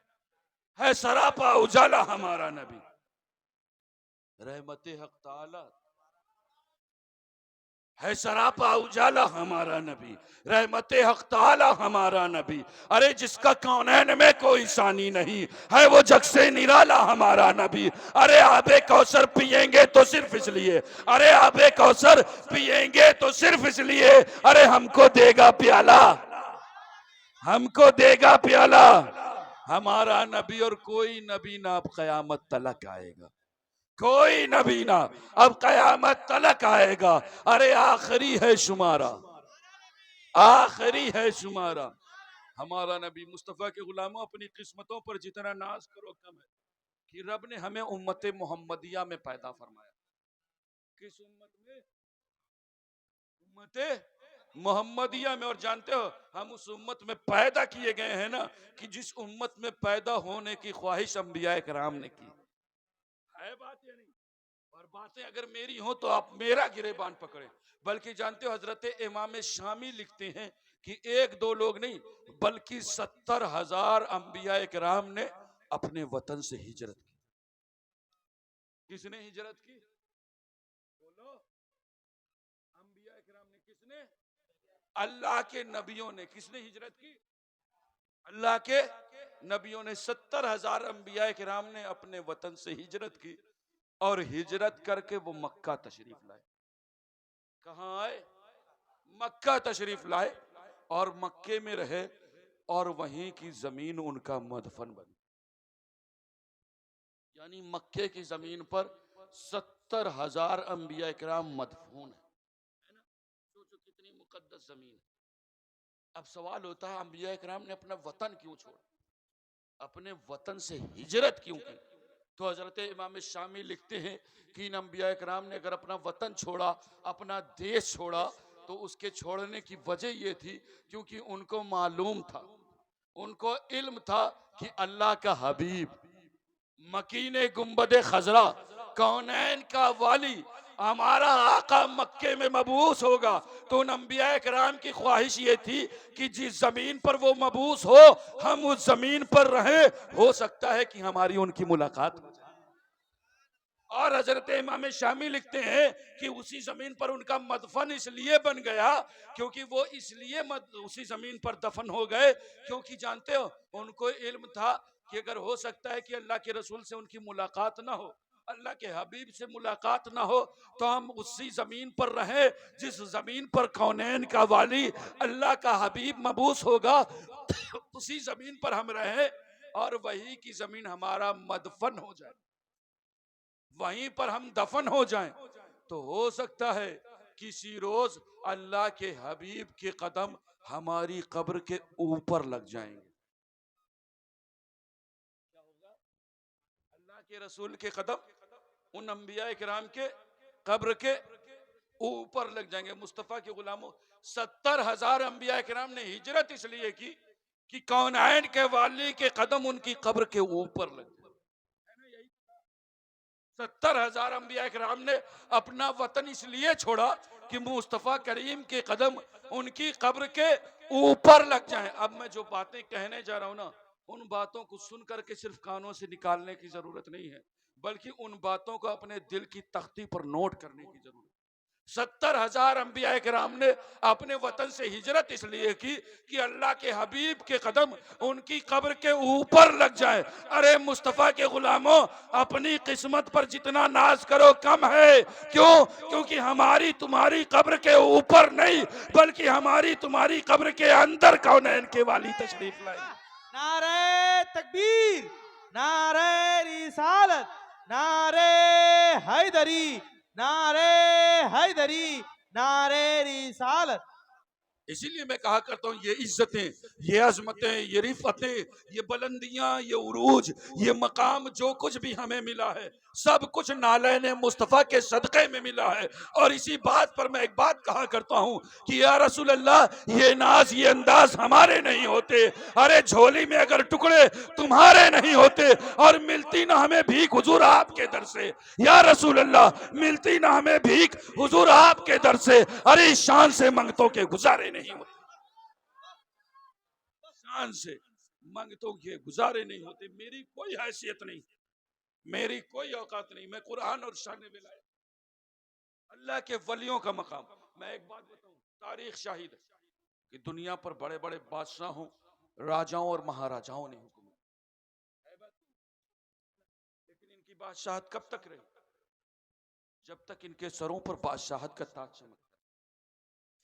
है सरापा उजाला हमारा नबी, रहमते हक ताला, है सरापा उजाला हमारा नबी, रहमते हक ताला हमारा नबी। अरे जिसका कौनैन में कोई सानी नहीं है, वो जग से निराला हमारा नबी। अरे आबे कौसर पिएंगे तो सिर्फ इसलिए, अरे आबे कौसर पिएंगे तो सिर्फ इसलिए, अरे हमको देगा प्याला, हमको देगा प्याला हमारा नबी। और कोई नबी ना अब कयामत तलक आएगा, कोई नबी ना अब कयामत तलक आएगा। अरे आखिरी है शुमारा, आखिरी है शुमारा हमारा नबी। मुस्तफा के गुलामों, अपनी किस्मतों पर जितना नाज करो कम है कि रब ने हमें उम्मत मोहम्मदिया में पैदा फरमाया। किस उम्मत में? उम्मत मोहम्मदिया में। और जानते हो हम उस उम्मत में पैदा किए गए हैं ना, कि जिस उम्मत में पैदा होने की ख्वाहिश अंबिया कराम ने की है। बात या नहीं? और बातें अगर मेरी हो तो आप मेरा गिरेबान पकड़े। बल्कि जानते हो हजरत इमाम शामी लिखते हैं कि एक दो लोग नहीं बल्कि 70,000 अंबिया कराम ने अपने वतन से हिजरत की। किसने हिजरत की? बोलो। अंबिया कराम ने। किसने? अल्लाह के नबियों ने। किसने हिजरत की? अल्लाह के नबियों ने। 70,000 अंबिया कराम ने अपने वतन से हिजरत की और हिजरत करके वो मक्का तशरीफ लाए। कहां आए? मक्का तशरीफ लाए और मक्के में रहे और वहीं की जमीन उनका मदफन बनी। यानी मक्के की जमीन पर 70,000 अंबिया कराम मदफून है ना। सोचो कितनी मुकद्दस जमीन है। अब सवाल होता है अंबिया कराम ने अपना वतन क्यों छोड़ा, अपने वतन से हिजरत क्यों की? तो हजरत इमाम शामी लिखते हैं कि इन अंबिया कराम ने अगर अपना वतन छोड़ा, अपना देश छोड़ा, तो उसके छोड़ने की वजह यह थी क्योंकि उनको मालूम था, उनको इल्म था कि अल्लाह का हबीब, मकीने गुंबदे खजरा, कौनैन का वाली, हमारा आका मक्के में मबूस होगा। तो उन अंबिया कराम की ख्वाहिश ये थी कि जिस जमीन पर वो मबूस हो हम उस जमीन पर रहें, हो सकता है कि हमारी उनकी मुलाकात हो जाए। और हजरत इमाम शामी लिखते हैं कि उसी जमीन पर उनका मदफन इसलिए बन गया क्योंकि वो इसलिए उसी जमीन पर दफन हो गए क्योंकि जानते हो उनको इल्म था कि अगर हो सकता है कि अल्लाह के रसूल से उनकी मुलाकात ना हो, अल्लाह के हबीब से मुलाकात ना हो, तो हम उसी जमीन पर रहे जिस जमीन पर कौनैन का वाली अल्लाह का हबीब मबूस होगा। उसी जमीन पर हम रहे और वही की जमीन हमारा मदफन हो जाए, वहीं पर हम दफन हो जाएं। तो हो सकता है किसी रोज अल्लाह के हबीब के कदम हमारी कब्र के ऊपर लग जाएंगे। क्या होगा? अल्लाह के रसूल के कदम उन अंबिया किराम के कब्र के ऊपर लग जाएंगे। मुस्तफा के गुलामों, 70,000 अंबिया किराम ने हिजरत इसलिए की कि कौनैन के वाली के कदम उनकी कब्र के ऊपर लग जाए। 70,000 अंबिया किराम ने अपना वतन इसलिए छोड़ा कि मुस्तफा करीम के कदम उनकी कब्र के ऊपर लग जाएं। अब मैं जो बातें कहने जा रहा हूं ना, उन बातों को सुन करके सिर्फ कानों से निकालने की जरूरत नहीं है, बल्कि उन बातों को अपने दिल की तख्ती पर नोट करने की जरूरत है। 70,000 अंबिया किराम ने अपने वतन से हिजरत इसलिए की कि अल्लाह के हबीब के कदम उनकी कब्र के ऊपर लग जाए। अरे मुस्तफा के गुलामों, अपनी किस्मत पर जितना नाज करो कम है। क्यों? क्योंकि हमारी तुम्हारी कब्र के ऊपर नहीं बल्कि हमारी तुम्हारी कब्र के अंदर कौनैन के वाली तशरीफ लाई।
नारे तकबीर, नारे रिसालत, नारे हैदरी, नारे हैदरी, नारे रिसालत।
इसीलिए मैं कहा करता हूं ये इज्जतें, ये अजमतें, ये रिफतें, ये बुलंदियां, ये उरूज, ये मकाम जो कुछ भी हमें मिला है सब कुछ नालैन मुस्तफ़ा के सदक़े में मिला है। और इसी बात पर मैं एक बात कहा करता हूं कि या रसूल अल्लाह, ये नाज ये अंदाज हमारे नहीं होते। अरे झोली में अगर टुकड़े तुम्हारे नहीं होते और मिलती ना हमें भीख हुजूर आपके दर से। या रसूल अल्लाह, मिलती ना हमें भीख हुजूर आपके दर से। अरे इस शान से मंगतों के गुजारे नहीं होते, शान से मंगतों के गुजारे नहीं होते। मेरी कोई हैसियत नहीं, मेरी कोई औकात नहीं। मैं कुरान और शान विलायत, अल्लाह के वलियों का मकाम, मैं एक बात बताऊं, तारीख शाहिद है कि दुनिया पर बड़े बड़े बादशाहों, राजाओं और महाराजाओं ने हुकूमत, लेकिन इनकी बादशाहत कब तक रही? जब तक इनके सरों पर बादशाहत का ताज चमकता।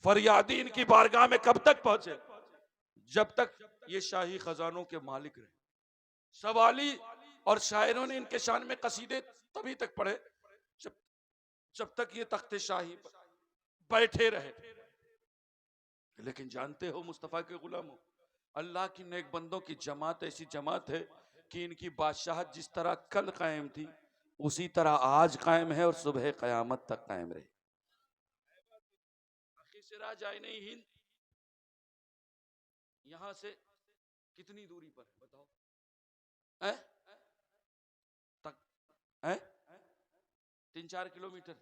फरियादी इनकी बारगाह में कब तक पहुंचे? जब तक ये शाही खजानों के मालिक रहे। सवाली और शायरों ने इनके शान में कसीदे तभी तक पढ़े जब तक ये तख्ते शाही पर बैठे रहे। लेकिन जानते हो मुस्तफा के गुलामों, अल्लाह की नेक बंदों की जमात ऐसी जमात है कि इनकी बादशाहत जिस तरह कल कायम थी उसी तरह आज कायम है और सुबह कयामत तक कायम रहे। सिराज आए नहीं हिंद यहां से कितनी दूरी पर है बताओ? तक 3-4 किलोमीटर,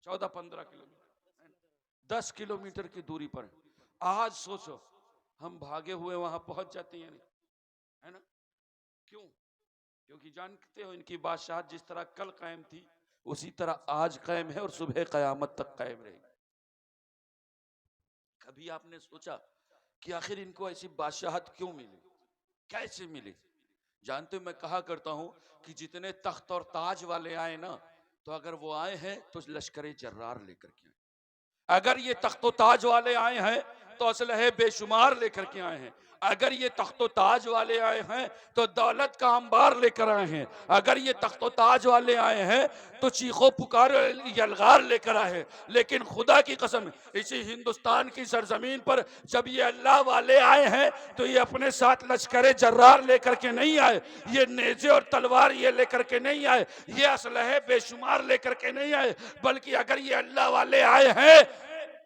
14-15 किलोमीटर, 10 किलोमीटर की दूरी पर है। आज सोचो हम भागे हुए वहां पहुंच जाते हैं, है ना? क्यों? क्योंकि जानते हो इनकी बादशाहत जिस तरह कल कायम थी उसी तरह आज कायम है और सुबह कयामत तक कायम रहेगी। कभी आपने सोचा कि आखिर इनको ऐसी बादशाहत क्यों मिली, कैसे मिली? जानते हो मैं कहा करता हूं कि जितने तख्त और ताज वाले आए ना, तो अगर वो आए हैं तो लश्कर जर्रार लेकर के आए। अगर ये तख्त और ताज वाले आए हैं तो असलहे बेशुमार लेकर के आए हैं। अगर ये तख्तो ताज वाले आए हैं तो दौलत का अंबार लेकर आए हैं। अगर ये तख्तो ताज वाले आए हैं तो चीखो पुकार यलगार लेकर आए हैं। लेकिन खुदा की कसम इसी हिंदुस्तान की सरजमीन पर जब ये अल्लाह वाले आए हैं तो ये अपने साथ लश्कर जर्रार लेकर के नहीं आए, ये नेज़े और तलवार ये लेकर के नहीं आए, ये असलहे बेशुमार लेकर के नहीं आए, बल्कि अगर ये अल्लाह वाले आए हैं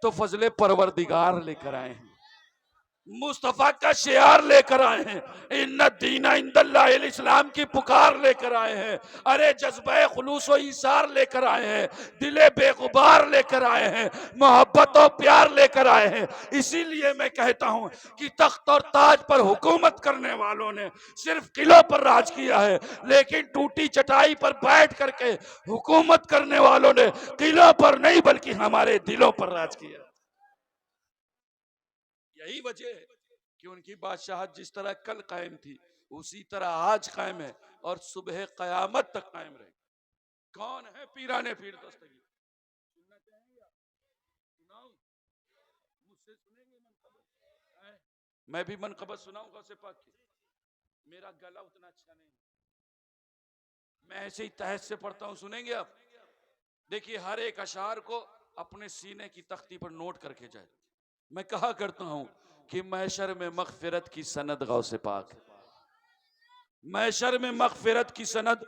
तो फजले परवरदिगार लेकर आए हैं, मुस्तफा का शियार लेकर आए हैं, इन्ना दीना इंदल्लाहिल इस्लाम की पुकार लेकर आए हैं। अरे जज्बे खुलूस व ईसार लेकर आए हैं, दिले बेगुबार लेकर आए हैं, मोहब्बत और प्यार लेकर आए हैं। इसीलिए मैं कहता हूं कि तख्त और ताज पर हुकूमत करने वालों ने सिर्फ किलों पर राज किया है, लेकिन टूटी चटाई पर बैठ करके हुकूमत करने वालों ने किलों पर नहीं बल्कि हमारे दिलों पर राज किया। यही वजह है कि उनकी बादशाहत जिस तरह कल कायम थी उसी तरह आज कायम है और सुबह कयामत तक कायम रहेगी। कौन है पीराने पीर दस्तगीर? सुनना चाहेंगे आप? सुनाऊं? मुझसे सुनेंगे मनकबत? मैं भी मनकबत सुनाऊंगा गौसे पाक की। मेरा गला उतना अच्छा नहीं, मैं ऐसे ही तहत से पढ़ता हूं, सुनेंगे आप? देखिए हर एक अशार को अपने सीने की तख्ती पर नोट करके जाए। मैं कहा करता हूं कि मैशर में मगफिरत की सनद गौसे पाक है, मैशर में मगफिरत की सनद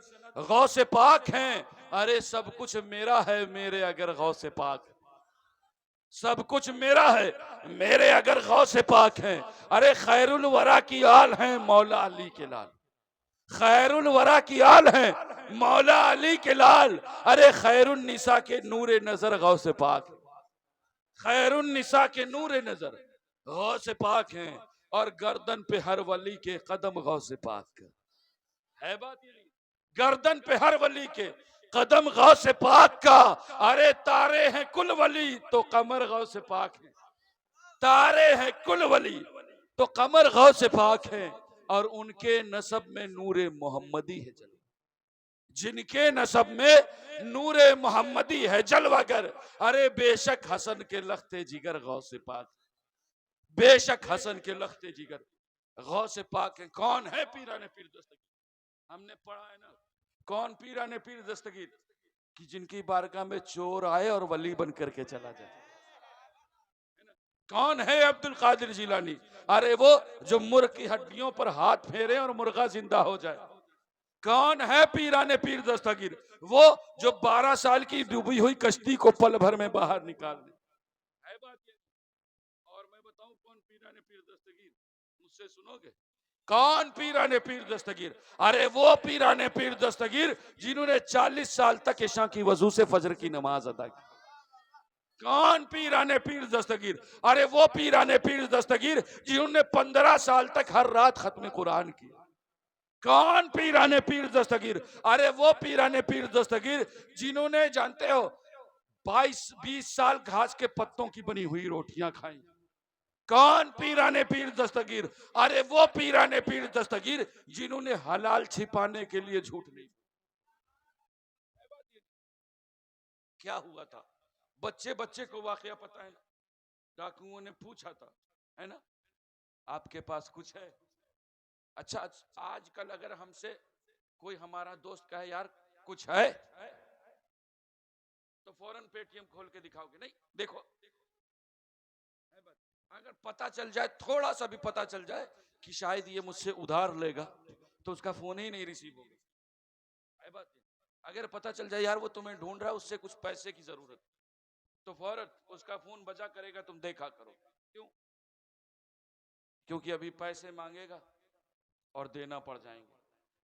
गौसे पाक है। अरे सब कुछ मेरा है मेरे अगर गौसे पाक, सब कुछ मेरा है मेरे अगर गौसे पाक है। अरे खैरुल वरा की आल है मौला अली के लाल, खैरुल वरा की आल है मौला अली के लाल। अरे खैरुन निसा के नूरे नजर गौसे पाक, खैरुन निसा के नूरे नजर गौसे पाक हैं और गर्दन पे हर वली के कदम गौसे पाक है। बात ये नहीं, गर्दन पे हर वली के कदम गौसे पाक का। अरे तारे हैं कुल वली तो कमर गौसे पाक है, तारे हैं कुल वली तो कमर गौसे पाक है। और उनके नसब में नूरे मोहम्मदी है जलवा, जिनके नसब में नूरे मोहम्मदी है जलवागर। अरे बेशक हसन के लख्ते जिगर गौसे पाक, बेशक हसन के लख्ते जिगर गौसे पाक है। कौन है पीराने पीर दस्तगीर? हमने पढ़ा है ना, कौन पीराने पीर दस्तगीर? कि जिनकी बारगाह में चोर आए और वली बन करके चला जाए। कौन है अब्दुल कादिर जिलानी? अरे वो जो मुर्ग की हड्डियों पर हाथ फेरे और मुर्गा जिंदा हो जाए। कौन है पीराने पीर दस्तगीर? वो जो 12 साल की डूबी हुई कश्ती को पल भर में बाहर निकाल दे। है बात ये? और मैं बताऊं कौन पीराने पीर दस्तगीर? मुझसे सुनोगे? कौन पीराने पीर दस्तगीर? अरे वो पीराने पीर दस्तगीर जिन्होंने 40 साल तक इशा की वजू से फजर की नमाज अदा की। कौन पीराने पीर दस्तगीर? अरे वो पीराने पीर दस्तगीर जिन्होंने 15 साल तक हर रात खत्म कुरान की। कौन पीराने पीर दस्तगीर? अरे वो पीराने पीर दस्तगीर जिन्होंने, जानते हो, 22-20 साल घास के पत्तों की बनी हुई रोटियां खाई। कौन पीराने पीर दस्तगीर? अरे वो पीराने पीर दस्तगीर जिन्होंने हलाल छिपाने के लिए झूठ नहीं। क्या हुआ था? बच्चे बच्चे को वाकया पता है ना? डाकुओं ने पूछा था, है ना, आपके पास कुछ है? अच्छा, आजकल अगर हमसे कोई हमारा दोस्त कहे यार कुछ है, तो फौरन पेटीएम खोल के दिखाओगे? नहीं। देखो, अगर पता चल जाए, थोड़ा सा भी पता चल जाए कि शायद ये मुझसे उधार लेगा, तो उसका फोन ही नहीं रिसीव होगा। है बात ये? अगर पता चल जाए यार वो तुम्हें ढूंढ रहा है, उससे कुछ पैसे की जरूरत, तो फौरन उसका फोन बजा करेगा, तुम देखा करो। क्यों? क्योंकि अभी पैसे मांगेगा और देना पड़ जाएंगे।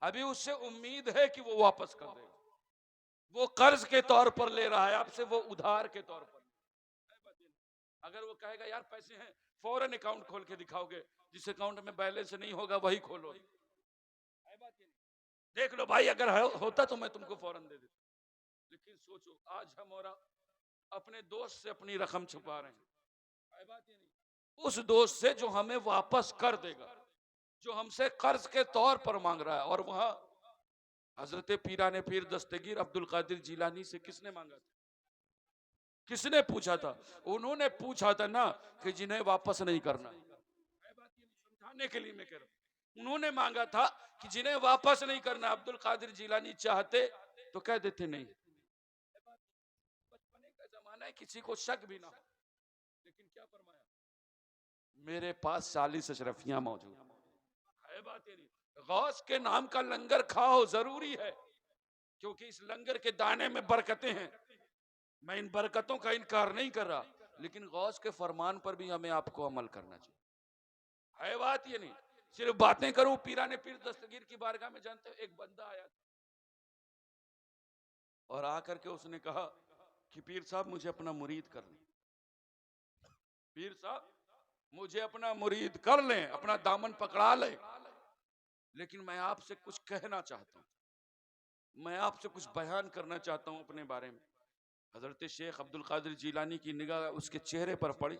अभी उससे उम्मीद है कि वो वापस कर देगा। वो कर्ज के तौर पर ले रहा है आपसे, वो उधार के तौर पर। अगर वो कहेगा यार पैसे हैं, फौरन अकाउंट खोल के दिखाओगे। जिस अकाउंट में बैलेंस नहीं होगा वही खोलो। देख लो भाई, अगर होता तो मैं तुमको फौरन दे देता। लेकिन सोचो, आज हम और अपने दोस्त से अपनी रकम छुपा रहे हैं। बात ये नहीं, उस दोस्त से जो हमें वापस कर देगा, जो हमसे कर्ज के तौर पर मांग रहा है। और वहां हजरत पीराने पीर दस्तगीर अब्दुल कादिर जिलानी से किसने मांगा था? किसने पूछा था? उन्होंने पूछा था ना कि जिन्हें वापस नहीं करना। समझाने के लिए मैं कह रहा हूं, उन्होंने मांगा था कि जिन्हें वापस नहीं करना। अब्दुल कादिर जिलानी चाहते तो कह देते नहीं। बचपने का जमाना है, किसी को शक भी ना हो। लेकिन क्या फरमाया? मेरे पास 40 अशरफियां मौजूद है। बात ये नहीं, गौस के नाम का लंगर खाओ, जरूरी है, क्योंकि इस लंगर के दाने में बरकतें हैं। मैं इन बरकतों का इनकार नहीं कर रहा, लेकिन गौस के फरमान पर भी हमें आपको अमल करना चाहिए। है बात ये नहीं सिर्फ बातें करूं। पीराने पीर दस्तगीर की बारगाह में, जानते हो, एक बंदा आया और आकर के उसने कहा कि पीर साहब मुझे अपना मुरीद कर लें। पीर साहब मुझे अपना मुरीद कर लें, अपना दामन पकड़ा लें, लेकिन मैं आपसे कुछ कहना चाहता हूं, मैं आपसे कुछ बयान करना चाहता हूं अपने बारे में। हजरत शेख अब्दुल कादिर जिलानी की निगाह उसके चेहरे पर पड़ी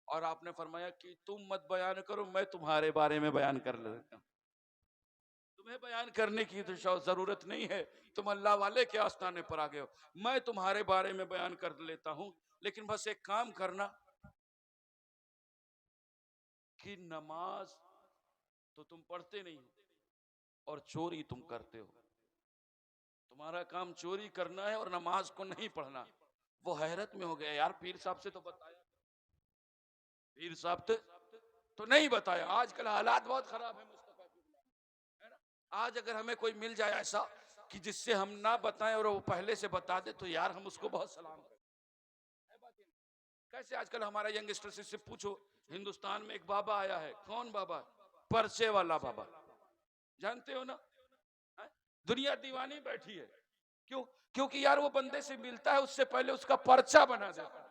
और आपने फरमाया कि तुम मत बयान करो, मैं तुम्हारे बारे में बयान कर लेता हूं। तुम्हें बयान करने की तो जरूरत नहीं है, तुम अल्लाह वाले के आस्थाने पर आ गए हो। मैं तुम्हारे बारे में बयान कर लेता हूं, लेकिन बस एक काम करना कि नमाज तो तुम पढ़ते नहीं हो और चोरी तुम करते हो। तुम्हारा काम चोरी करना है और नमाज को नहीं पढ़ना। वो हैरत में हो गया, यार पीर साहब से तो बताया, पीर साहब तो नहीं बताया। आजकल हालात बहुत खराब है मुस्तफा, है ना? आज अगर हमें कोई मिल जाए ऐसा कि जिससे हम ना बताएं और वो पहले से बता दे, तो यार हम उसको बहुत सलाम करें। कैसे आजकल हमारा यंगस्टर से पूछो, हिंदुस्तान में एक बाबा आया है। कौन बाबा? परचे वाला बाबा, जानते हो ना? दुनिया दीवानी बैठी है। क्यों? क्योंकि यार वो बंदे से मिलता है, उससे पहले उसका पर्चा बना देता है।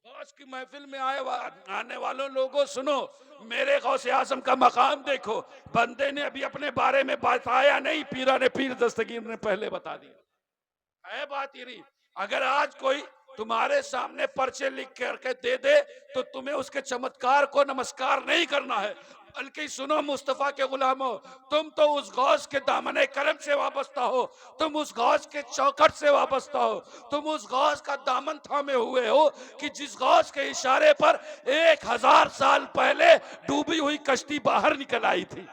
गौस की महफिल में आने वालों लोगों सुनो, मेरे गौसे आजम का मकाम देखो। बंदे ने अभी अपने बारे में बताया नहीं, पीराने पीर दस्तगीर ने पहले बता दिया। है बात ये नहीं, अगर आज कोई तुम्हारे सामने पर्चे लिख करके दे दे तो तुम्हें उसके चमत्कार को नमस्कार नहीं करना है, बल्कि सुनो मुस्तफा के गुलामों, तुम तो उस गौस के दामने करम से वाबस्ता हो, तुम उस गौस के चौखट से वाबस्ता हो, तुम उस गौस का दामन थामे हुए हो कि जिस गौस के इशारे पर 1000 साल पहले डूबी हुई कश्ती बाहर निकल आई थी।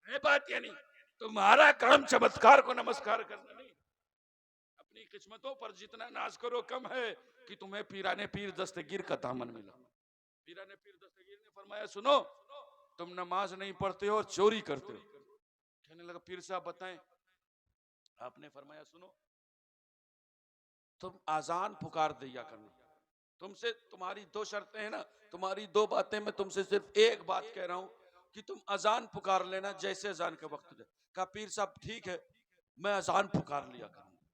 ये बात यानी तुम्हारा काम चमत्कार को नमस्कार करना नहीं। अपनी किस्मतों पर जितना नाज करो कम है कि तुम्हें पीराने पीर दस्तगीर का दामन मिला। पीराने पीर दस्तगीर ने फरमाया, सुनो, तुम नमाज नहीं पढ़ते हो और चोरी करते हो। कहने लगा, पीर साहब बताएं। आपने फरमाया, सुनो, तुम आजान पुकार दिया करना। तुमसे तुम्हारी 2 शर्तें हैं ना, तुम्हारी 2 बातें, मैं तुमसे सिर्फ एक बात कह रहा हूं कि तुम अजान पुकार लेना जैसे अजान का वक्त जाए। कहा, पीर साहब ठीक है, मैं अजान पुकार लिया करूंगा,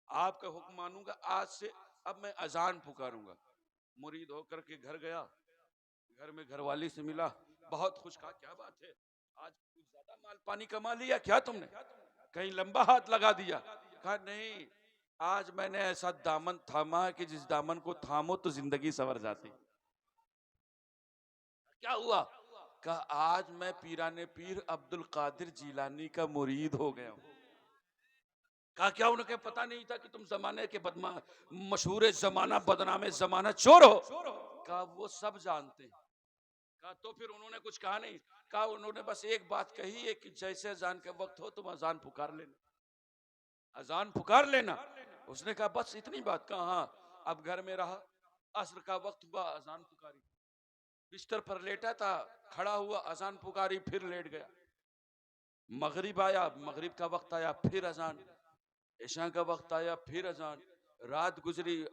आपका हुक्म मानूंगा। आज से अब मैं अजान पुकारूंगा। मुरीद होकर के घर गया, घर में घरवाली से मिला, बहुत खुश। कहा, क्या बात है, आज कुछ ज्यादा माल पानी कमा लिया क्या तुमने? कहीं लंबा हाथ लगा दिया? कहा, नहीं, आज मैंने ऐसा दामन थामा है कि जिस दामन को थामो तो जिंदगी संवर जाती। क्या हुआ? कहा आज मैं पीराने पीर अब्दुल कादिर जीलानी का मुरीद हो गया हूं। कहा क्या उनके पता नहीं था कि तुम जमाने के बदमा मशहूर जमाना बदनामे जमाना चोर हो? कहा वो सब जानते हैं। कहा तो फिर उन्होंने कुछ कहा नहीं? कहा उन्होंने बस एक बात कही है कि जैसे अजान के वक्त हो तुम अजान पुकार लेना, अजान पुकार लेना। उसने कहा बस इतनी बात? कहा हाँ। अब घर में रहा, असर का वक्त हुआ, अजान पुकारी, बिस्तर पर लेटा था, खड़ा हुआ, अजान पुकारी, फिर लेट गया। मगरिब आया, मगरिब का वक्त आया, फिर अजान, इशा का वक्त आया, फिर अजान, रात गुजरी,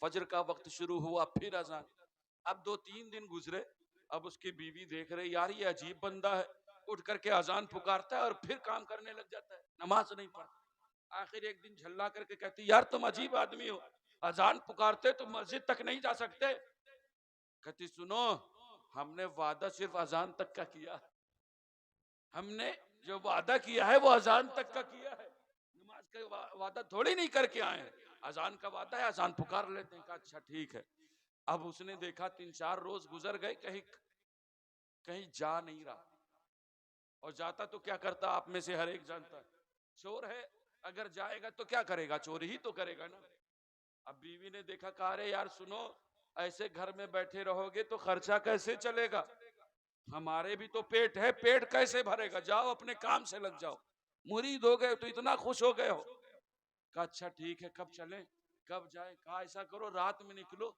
फजर का वक्त शुरू हुआ, फिर अजान। अब 2-3 दिन गुजरे। अब उसकी बीवी देख रही, यार ये अजीब बंदा है, उठ करके अजान पुकारता है और फिर काम करने लग जाता है, नमाज नहीं पढ़ता। आखिर एक दिन झल्ला करके कहती, यार तुम अजीब आदमी हो, अजान पुकारते तो मस्जिद तक नहीं जा सकते? कहती सुनो, हमने वादा सिर्फ अजान तक का किया, हमने जो वादा किया है वो अजान तक का किया है, नमाज का वादा थोड़ी नहीं करके आए हैं। अजान का वादा है, अजान पुकार लेते हैं। कहा अच्छा ठीक है। अब उसने देखा 3-4 रोज गुजर गए, कहीं कहीं जा नहीं रहा। और जाता तो क्या करता, आप में से हर एक जानता है, चोर है, अगर जाएगा तो क्या करेगा, चोरी ही तो करेगा ना। अब बीवी ने देखा, कहा अरे यार सुनो, ऐसे घर में बैठे रहोगे तो खर्चा कैसे चलेगा, हमारे भी तो पेट है, पेट कैसे भरेगा, जाओ अपने काम से लग जाओ। मुरीद हो गए तो इतना खुश हो गए हो। कहा अच्छा ठीक है, कब चलें, कब जाए? कहा ऐसा करो रात में निकलो,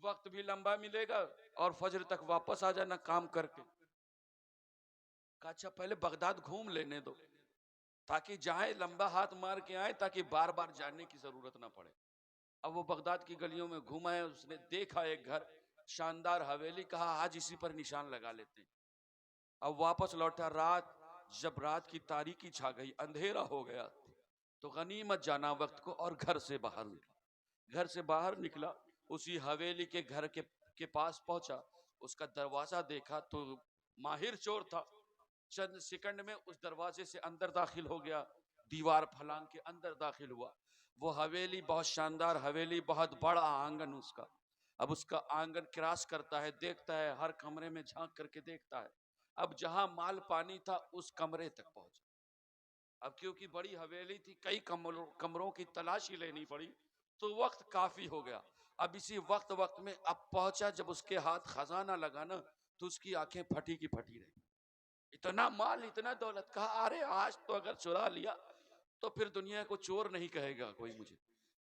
वक्त भी लंबा मिलेगा और फजर तक वापस आ जाना काम करके। कहा अच्छा पहले बगदाद घूम लेने दो, ताकि जाए लंबा हाथ मार के आए, ताकि बार बार जाने की जरूरत ना पड़े। अब वो बगदाद की गलियों में घूमा है, उसने देखा एक घर, शानदार हवेली, कहा आज इसी पर निशान लगा लेते हैं। अब वापस लौटा, रात, जब रात की तारीकी छा गई, अंधेरा हो गया, तो गनीमत जाना वक्त को और घर से बाहर निकला। घर से बाहर निकला, उसी हवेली के घर के पास पहुंचा, उसका दरवाजा देखा तो माहिर चोर था, चंद सेकंड में उस दरवाजे से अंदर दाखिल हो गया, दीवार फलांग के अंदर दाखिल हुआ। वो हवेली बहुत शानदार हवेली, बहुत बड़ा आंगन उसका। अब उसका आंगन क्रॉस करता है, देखता है, हर कमरे में झांक करके देखता है। अब जहां माल पानी था उस कमरे तक पहुंचा। अब क्योंकि बड़ी हवेली थी, कई कमरों की तलाशी लेनी पड़ी, तो वक्त काफी हो गया। अब इसी वक्त में अब पहुंचा, जब उसके हाथ खजाना लगा ना, तो उसकी आंखें फटी की फटी रही। इतना माल, इतना दौलत। कहा अरे आज तो अगर चुरा लिया तो फिर दुनिया को चोर नहीं कहेगा कोई मुझे,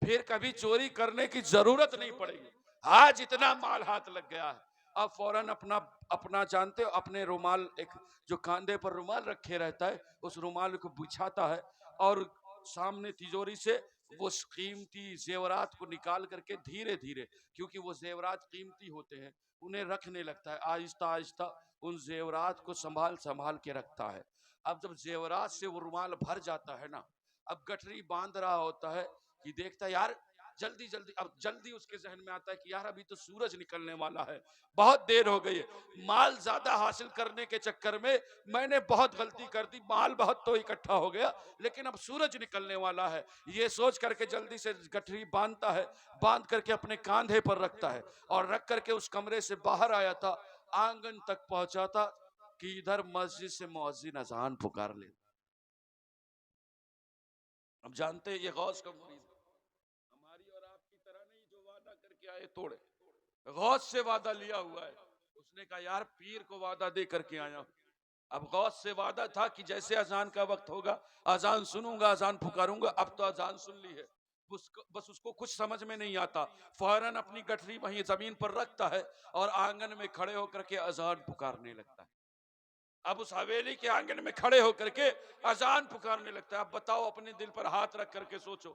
फिर कभी चोरी करने की जरूरत नहीं पड़ेगी, आज इतना माल हाथ लग गया है। अब फौरन अपना अपना जानते हो, अपने रुमाल, एक जो कांधे पर रुमाल रखे रहता है, उस रुमाल को बिछाता है और सामने तिजोरी से वो कीमती जेवरात को निकाल करके धीरे धीरे, क्योंकि वो जेवरात कीमती होते हैं, उन्हें रखने लगता है। आहिस्ता आहिस्ता उन जेवरात को संभाल संभाल के रखता है। अब जब जेवरात से वो रुमाल भर जाता है ना, अब गठरी बांध रहा होता है कि देखता है यार जल्दी जल्दी, अब जल्दी उसके जहन में आता है कि यार अभी तो सूरज निकलने वाला है, बहुत देर हो गई है, माल ज्यादा हासिल करने के चक्कर में मैंने बहुत गलती कर दी, माल बहुत तो इकट्ठा हो गया, लेकिन अब सूरज निकलने वाला है, ये सोच करके जल्दी से गठरी बांधता है, बांध करके अपने कांधे पर रखता है और रख करके उस कमरे से बाहर आया था, आंगन तक पहुंचा था कि इधर मस्जिद से मुअज्जिन अजान पुकार ले। अब जानते हैं ये गौस का मुरीद हमारी और आपकी तरह नहीं, जो वादा करके आए तोड़े, गौस से वादा लिया हुआ है। उसने कहा यार पीर को वादा दे करके आया। अब गौस से वादा था कि जैसे अजान का वक्त होगा अजान सुनूंगा, अजान पुकारूंगा। अब तो अजान सुन ली है, बस उसको कुछ समझ में नहीं आता, फौरन अपनी गठरी वहीं जमीन पर रखता है और आंगन में खड़े होकर के अजान पुकारने लगता है। अब उस हवेली के आंगन में खड़े होकर के अजान पुकारने लगता है। अब बताओ, अपने दिल पर हाथ रख करके सोचो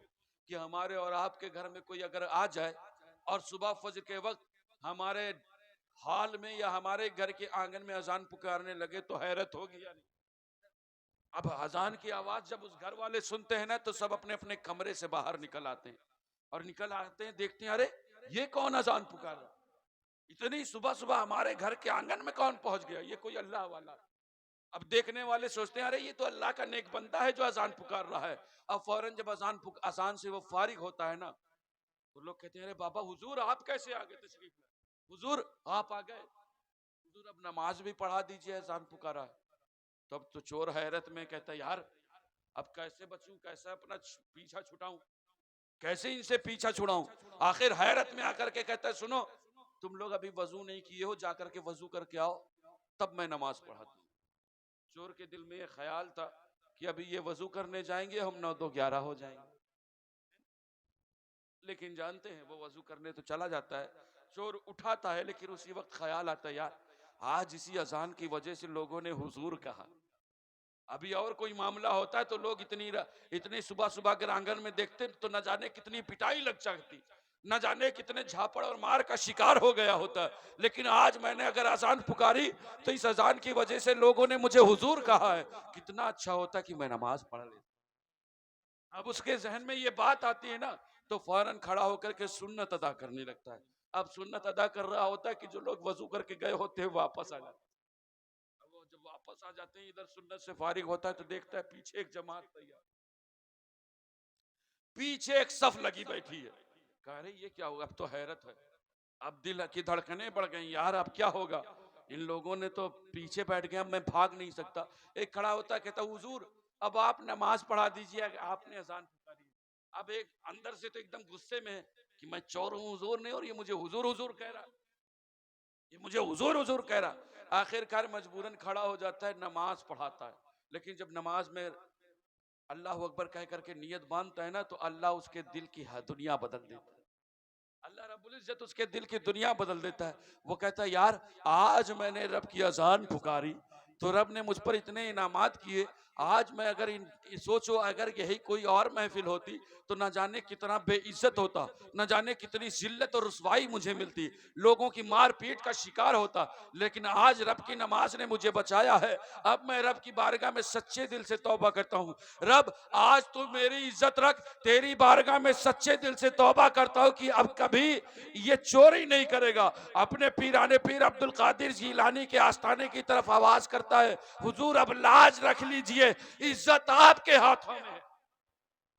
कि हमारे और आपके घर में कोई अगर आ जाए और सुबह फजर के वक्त हमारे हाल में या हमारे घर के आंगन में अजान पुकारने लगे तो हैरत होगी या नहीं? अब अजान की आवाज जब उस घर वाले सुनते हैं ना, तो सब अपने अपने कमरे से बाहर निकल आते हैं और निकल आते हैं, देखते हैं अरे ये कौन अजान पुकार रहा, इतनी सुबह सुबह हमारे घर के आंगन में कौन पहुंच गया, ये कोई अल्लाह वाला। अब देखने वाले सोचते हैं अरे ये तो अल्लाह का नेक बंदा है जो अजान पुकार रहा है। अब फौरन जब अजान से वो फारिग होता है ना, तो लोग कहते हैं अरे बाबा हुजूर आप कैसे आ गए तशरीफ में, हुजूर आप आ गए, हुजूर अब नमाज भी पढ़ा दीजिए, अजान पुकारा है। तब तो चोर हैरत में कहता है यार अब कैसे बचूं, कैसे अपना पीछा छुटाऊं, कैसे इनसे पीछा छुड़ाऊं। आखिर हैरत में आकर के कहता है सुनो तुम लोग अभी वजू नहीं किए हो, जाकर के वजू करके आओ तब मैं नमाज पढ़ाती हूँ। चोर के दिल में ये ख्याल था कि अभी ये वजू करने जाएंगे हम 9-2-11 हो जाएंगे, लेकिन जानते हैं वो वजू करने तो चला जाता है, चोर उठाता है, लेकिन उसी वक्त ख्याल आता है यार आज इसी अजान की वजह से लोगों ने हुजूर कहा, अभी और कोई मामला होता है तो लोग इतनी सुबह सुबह के आंगन में देखते तो न जाने कितनी पिटाई लग जाती, न जाने कितने झापड़ और मार का शिकार हो गया होता है। लेकिन आज मैंने अगर अजान पुकारी तो इस अजान की वजह से लोगों ने मुझे हुजूर कहा है, कितना अच्छा होता कि मैं नमाज पढ़ लेता। अब उसके जहन में ये बात आती है ना, तो फौरन खड़ा होकर के सुन्नत अदा करने लगता है। अब सुन्नत अदा कर रहा होता है कि जो लोग वजू करके गए होते हैं वापस आ जाते हैं। वो जब वापस आ जाते हैं इधर सुन्नत से फारिग होता है तो देखता है पीछे एक जमात तैयार, पीछे एक सफ लगी बैठी है। कह रहे ये क्या हुआ, अब तो हैरत है, अब दिल की धड़कनें बढ़ गई यार अब क्या होगा, इन लोगों ने तो पीछे बैठ गया, मैं भाग नहीं सकता। एक खड़ा होता कहता हुजूर अब आप नमाज पढ़ा दीजिए, आपने अजान पुकारी। अब एक अंदर से तो एकदम गुस्से में है कि मैं चोर हूं हुजूर नहीं, और ये मुझे हुजूर हुजूर कह रहा, ये मुझे हुजूर हुजूर कह रहा। आखिरकार मजबूरन खड़ा हो जाता है, नमाज पढ़ाता है। लेकिन जब नमाज में अल्लाह अकबर कह करके नियत बांधता है ना, तो अल्लाह उसके दिल की दुनिया बदल देता है, अल्लाह रब्बुल इज्जत उसके दिल की दुनिया बदल देता है। वो कहता है यार आज मैंने रब की अजान पुकारी तो रब ने मुझ पर इतने इनामात किए, आज मैं अगर सोचो अगर यही कोई और महफिल होती तो न जाने कितना बेइज्जत होता, न जाने कितनी जिल्लत और रुसवाई मुझे मिलती, लोगों की मार पीट का शिकार होता। लेकिन आज रब की नमाज ने मुझे बचाया है। अब मैं रब की बारगाह में सच्चे दिल से तौबा करता हूँ, रब आज तू मेरी इज्जत रख, तेरी बारगाह में सच्चे दिल से तौबा करता हूँ कि अब कभी ये चोरी नहीं करेगा। अपने पीराने पीर अब्दुल कादिर जिलानी के आस्थाने की तरफ आवाज करता है हुजूर अब लाज रख लीजिए, इज्जत आपके हाथों में है।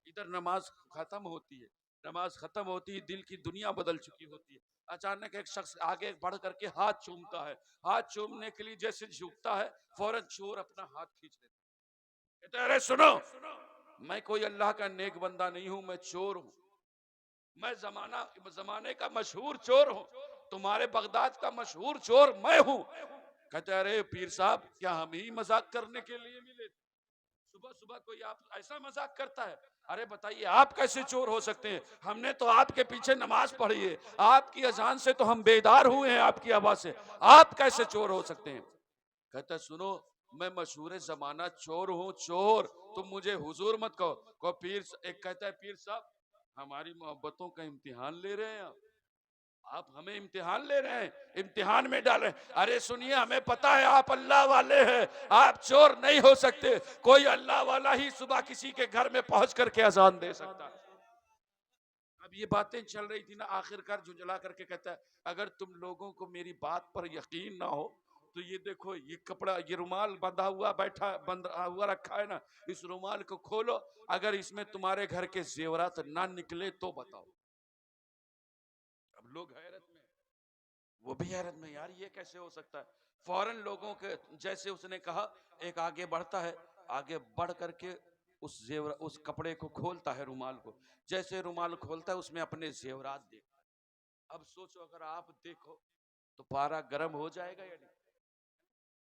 इधर नमाज खत्म होती है, नमाज खत्म होती है, दिल की दुनिया बदल चुकी होती है। अचानक एक शख्स आगे बढ़ करके हाथ चूमता है, हाथ चूमने के लिए जैसे झुकता है फौरन चोर अपना हाथ खींच लेता है। कहते अरे सुनो मैं कोई अल्लाह का नेक बंदा नहीं हूं, मैं चोर हूं, मैं जमाने का मशहूर चोर हूं, तुम्हारे बगदाद का मशहूर चोर मैं हूं। कहते अरे पीर साहब क्या हम ही मजाक करने के लिए मिले थे, सुबह सुबह कोई आप ऐसा मजाक करता है, अरे बताइए आप कैसे चोर हो सकते हैं, हमने तो आपके पीछे नमाज पढ़ी है, आपकी अजान से तो हम बेदार हुए हैं, आपकी आवाज से, आप कैसे चोर हो सकते हैं। कहता सुनो मैं मशहूर जमाना चोर हूँ, चोर, तुम मुझे हुजूर मत कहो। को पीर एक कहता है पीर साहब हमारी मोहब्बतों का इम्तिहान ले रहे हैं आप हमें इम्तिहान ले रहे हैं, इम्तिहान में डाल रहे हैं। अरे सुनिए हमें पता है आप अल्लाह वाले हैं, आप चोर नहीं हो सकते, कोई अल्लाह वाला ही सुबह किसी के घर में पहुंच करके अजान दे सकता है। अब ये बातें चल रही थी ना, आखिरकार झुंझला करके कहता है अगर तुम लोगों को मेरी बात पर यकीन ना हो तो ये देखो ये कपड़ा, ये रुमाल बंधा हुआ बंधा हुआ रखा है ना, इस रुमाल को खोलो, अगर इसमें तुम्हारे घर के जेवरात ना निकले तो बताओ। अब लोग हैरत में, वो भी हैरत में, यार ये कैसे हो सकता है। फौरन लोगों के जैसे उसने कहा एक आगे बढ़ता है, आगे बढ़ करके उस कपड़े को खोलता है, रुमाल को, जैसे रुमाल खोलता है उसमें अपने जेवरात देखता है। अब सोचो अगर आप देखो तो पारा गर्म हो जाएगा या नहीं,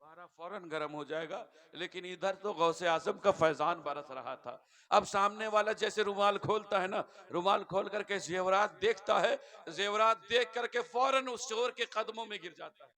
पारा फौरन गर्म हो जाएगा। लेकिन इधर तो गौसे आजम का फैजान बरस रहा था। अब सामने वाला जैसे रुमाल खोलता है ना, रुमाल खोल करके जेवरात देखता है, जेवरात देख करके फौरन उस चोर के कदमों में गिर जाता है।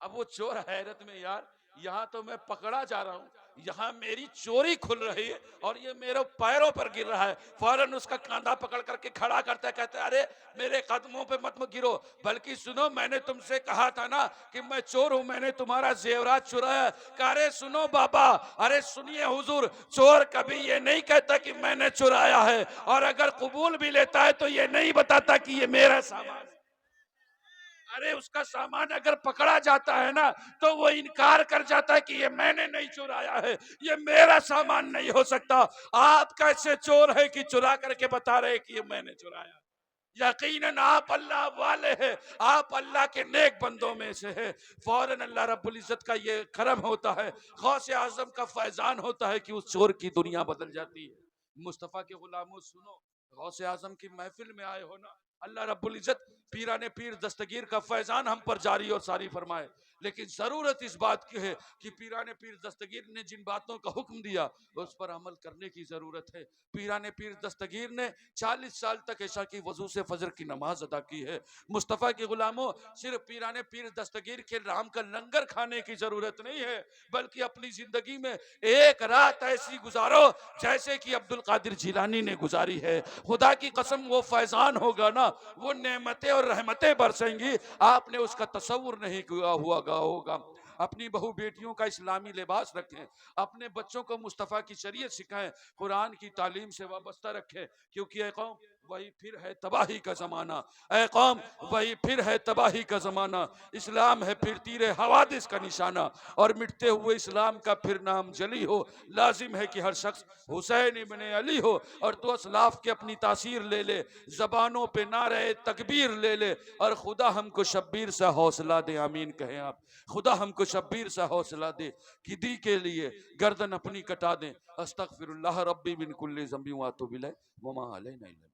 अब वो चोर हैरत में, यार यहाँ तो मैं पकड़ा जा रहा हूँ, यहाँ मेरी चोरी खुल रही है और ये मेरे पैरों पर गिर रहा है। फौरन उसका कांधा पकड़ करके खड़ा करता है, कहता है अरे मेरे कदमों पे मत गिरो, बल्कि सुनो मैंने तुमसे कहा था ना कि मैं चोर हूं, मैंने तुम्हारा जेवरात चुराया। अरे सुनो बाबा, अरे सुनिए हुजूर, चोर कभी ये नहीं कहता कि मैंने चुराया है, और अगर कबूल भी लेता है तो ये नहीं बताता कि ये मेरा सामान। अरे उसका सामान अगर पकड़ा जाता है ना तो वो इनकार कर जाता है कि ये मैंने नहीं चुराया है, ये मेरा सामान नहीं हो सकता। आप कैसे चोर है कि चुरा करके बता रहे कि ये मैंने चुराया? यकीनन आप अल्लाह वाले हैं, आप अल्लाह के नेक बंदों में से है। फौरन अल्लाह रब्बुल इज्जत का ये करम होता है, गौसे आजम का फैजान होता है कि उस चोर की दुनिया बदल जाती है। मुस्तफ़ा के गुलामों सुनो, गौसे आजम की महफिल में आए हो ना, अल्लाह रब्बुल इज्जत पीराने पीर दस्तगीर का फैजान हम पर जारी और सारी फरमाए। लेकिन जरूरत इस बात की है कि पीराने पीर दस्तगीर ने जिन बातों का हुक्म दिया उस पर अमल करने की जरूरत है। पीराने पीर दस्तगीर ने 40 साल तक ऐशा की वजू से फजर की नमाज अदा की है। मुस्तफ़ा के गुलामों, सिर्फ पीराने पीर दस्तगीर के नाम का लंगर खाने की जरूरत नहीं है, बल्कि अपनी जिंदगी में एक रात ऐसी गुजारो जैसे कि अब्दुल कादिर जिलानी ने गुजारी है। खुदा की कसम वो फैजान होगा ना, वो नेमतें और रहमतें बरसेंगी, आपने उसका तसव्वुर नहीं किया हुआ होगा। अपनी बहू बेटियों का इस्लामी लिबास रखें, अपने बच्चों को मुस्तफ़ा की शरीयत सिखाएं, कुरान की तालीम से वाबस्ता रखें, क्योंकि ऐ कौम वही फिर है तबाही का जमाना, ऐ कौम वही फिर है तबाही का जमाना। इस्लाम है फिर तीरे हवादिस का निशाना, और मिटते हुए इस्लाम का फिर नाम जली हो। लाजिम है कि हर शख्स हुसैन इब्ने अली हो, और तो असलाफ के अपनी तासीर ले ले, जबानों पे नारे तकबीर ले ले, और खुदा हमको शब्बीर सा हौसला दे। आमीन कहें आप। खुदा हमको शब्बीर सा हौसला दे कि दी के लिए गर्दन अपनी कटा दें। अस्तगफिरुल्लाह रब्बी मिन कुल्ली ज़ंबी व अतूबु इलैह व मा अलैना इल्ला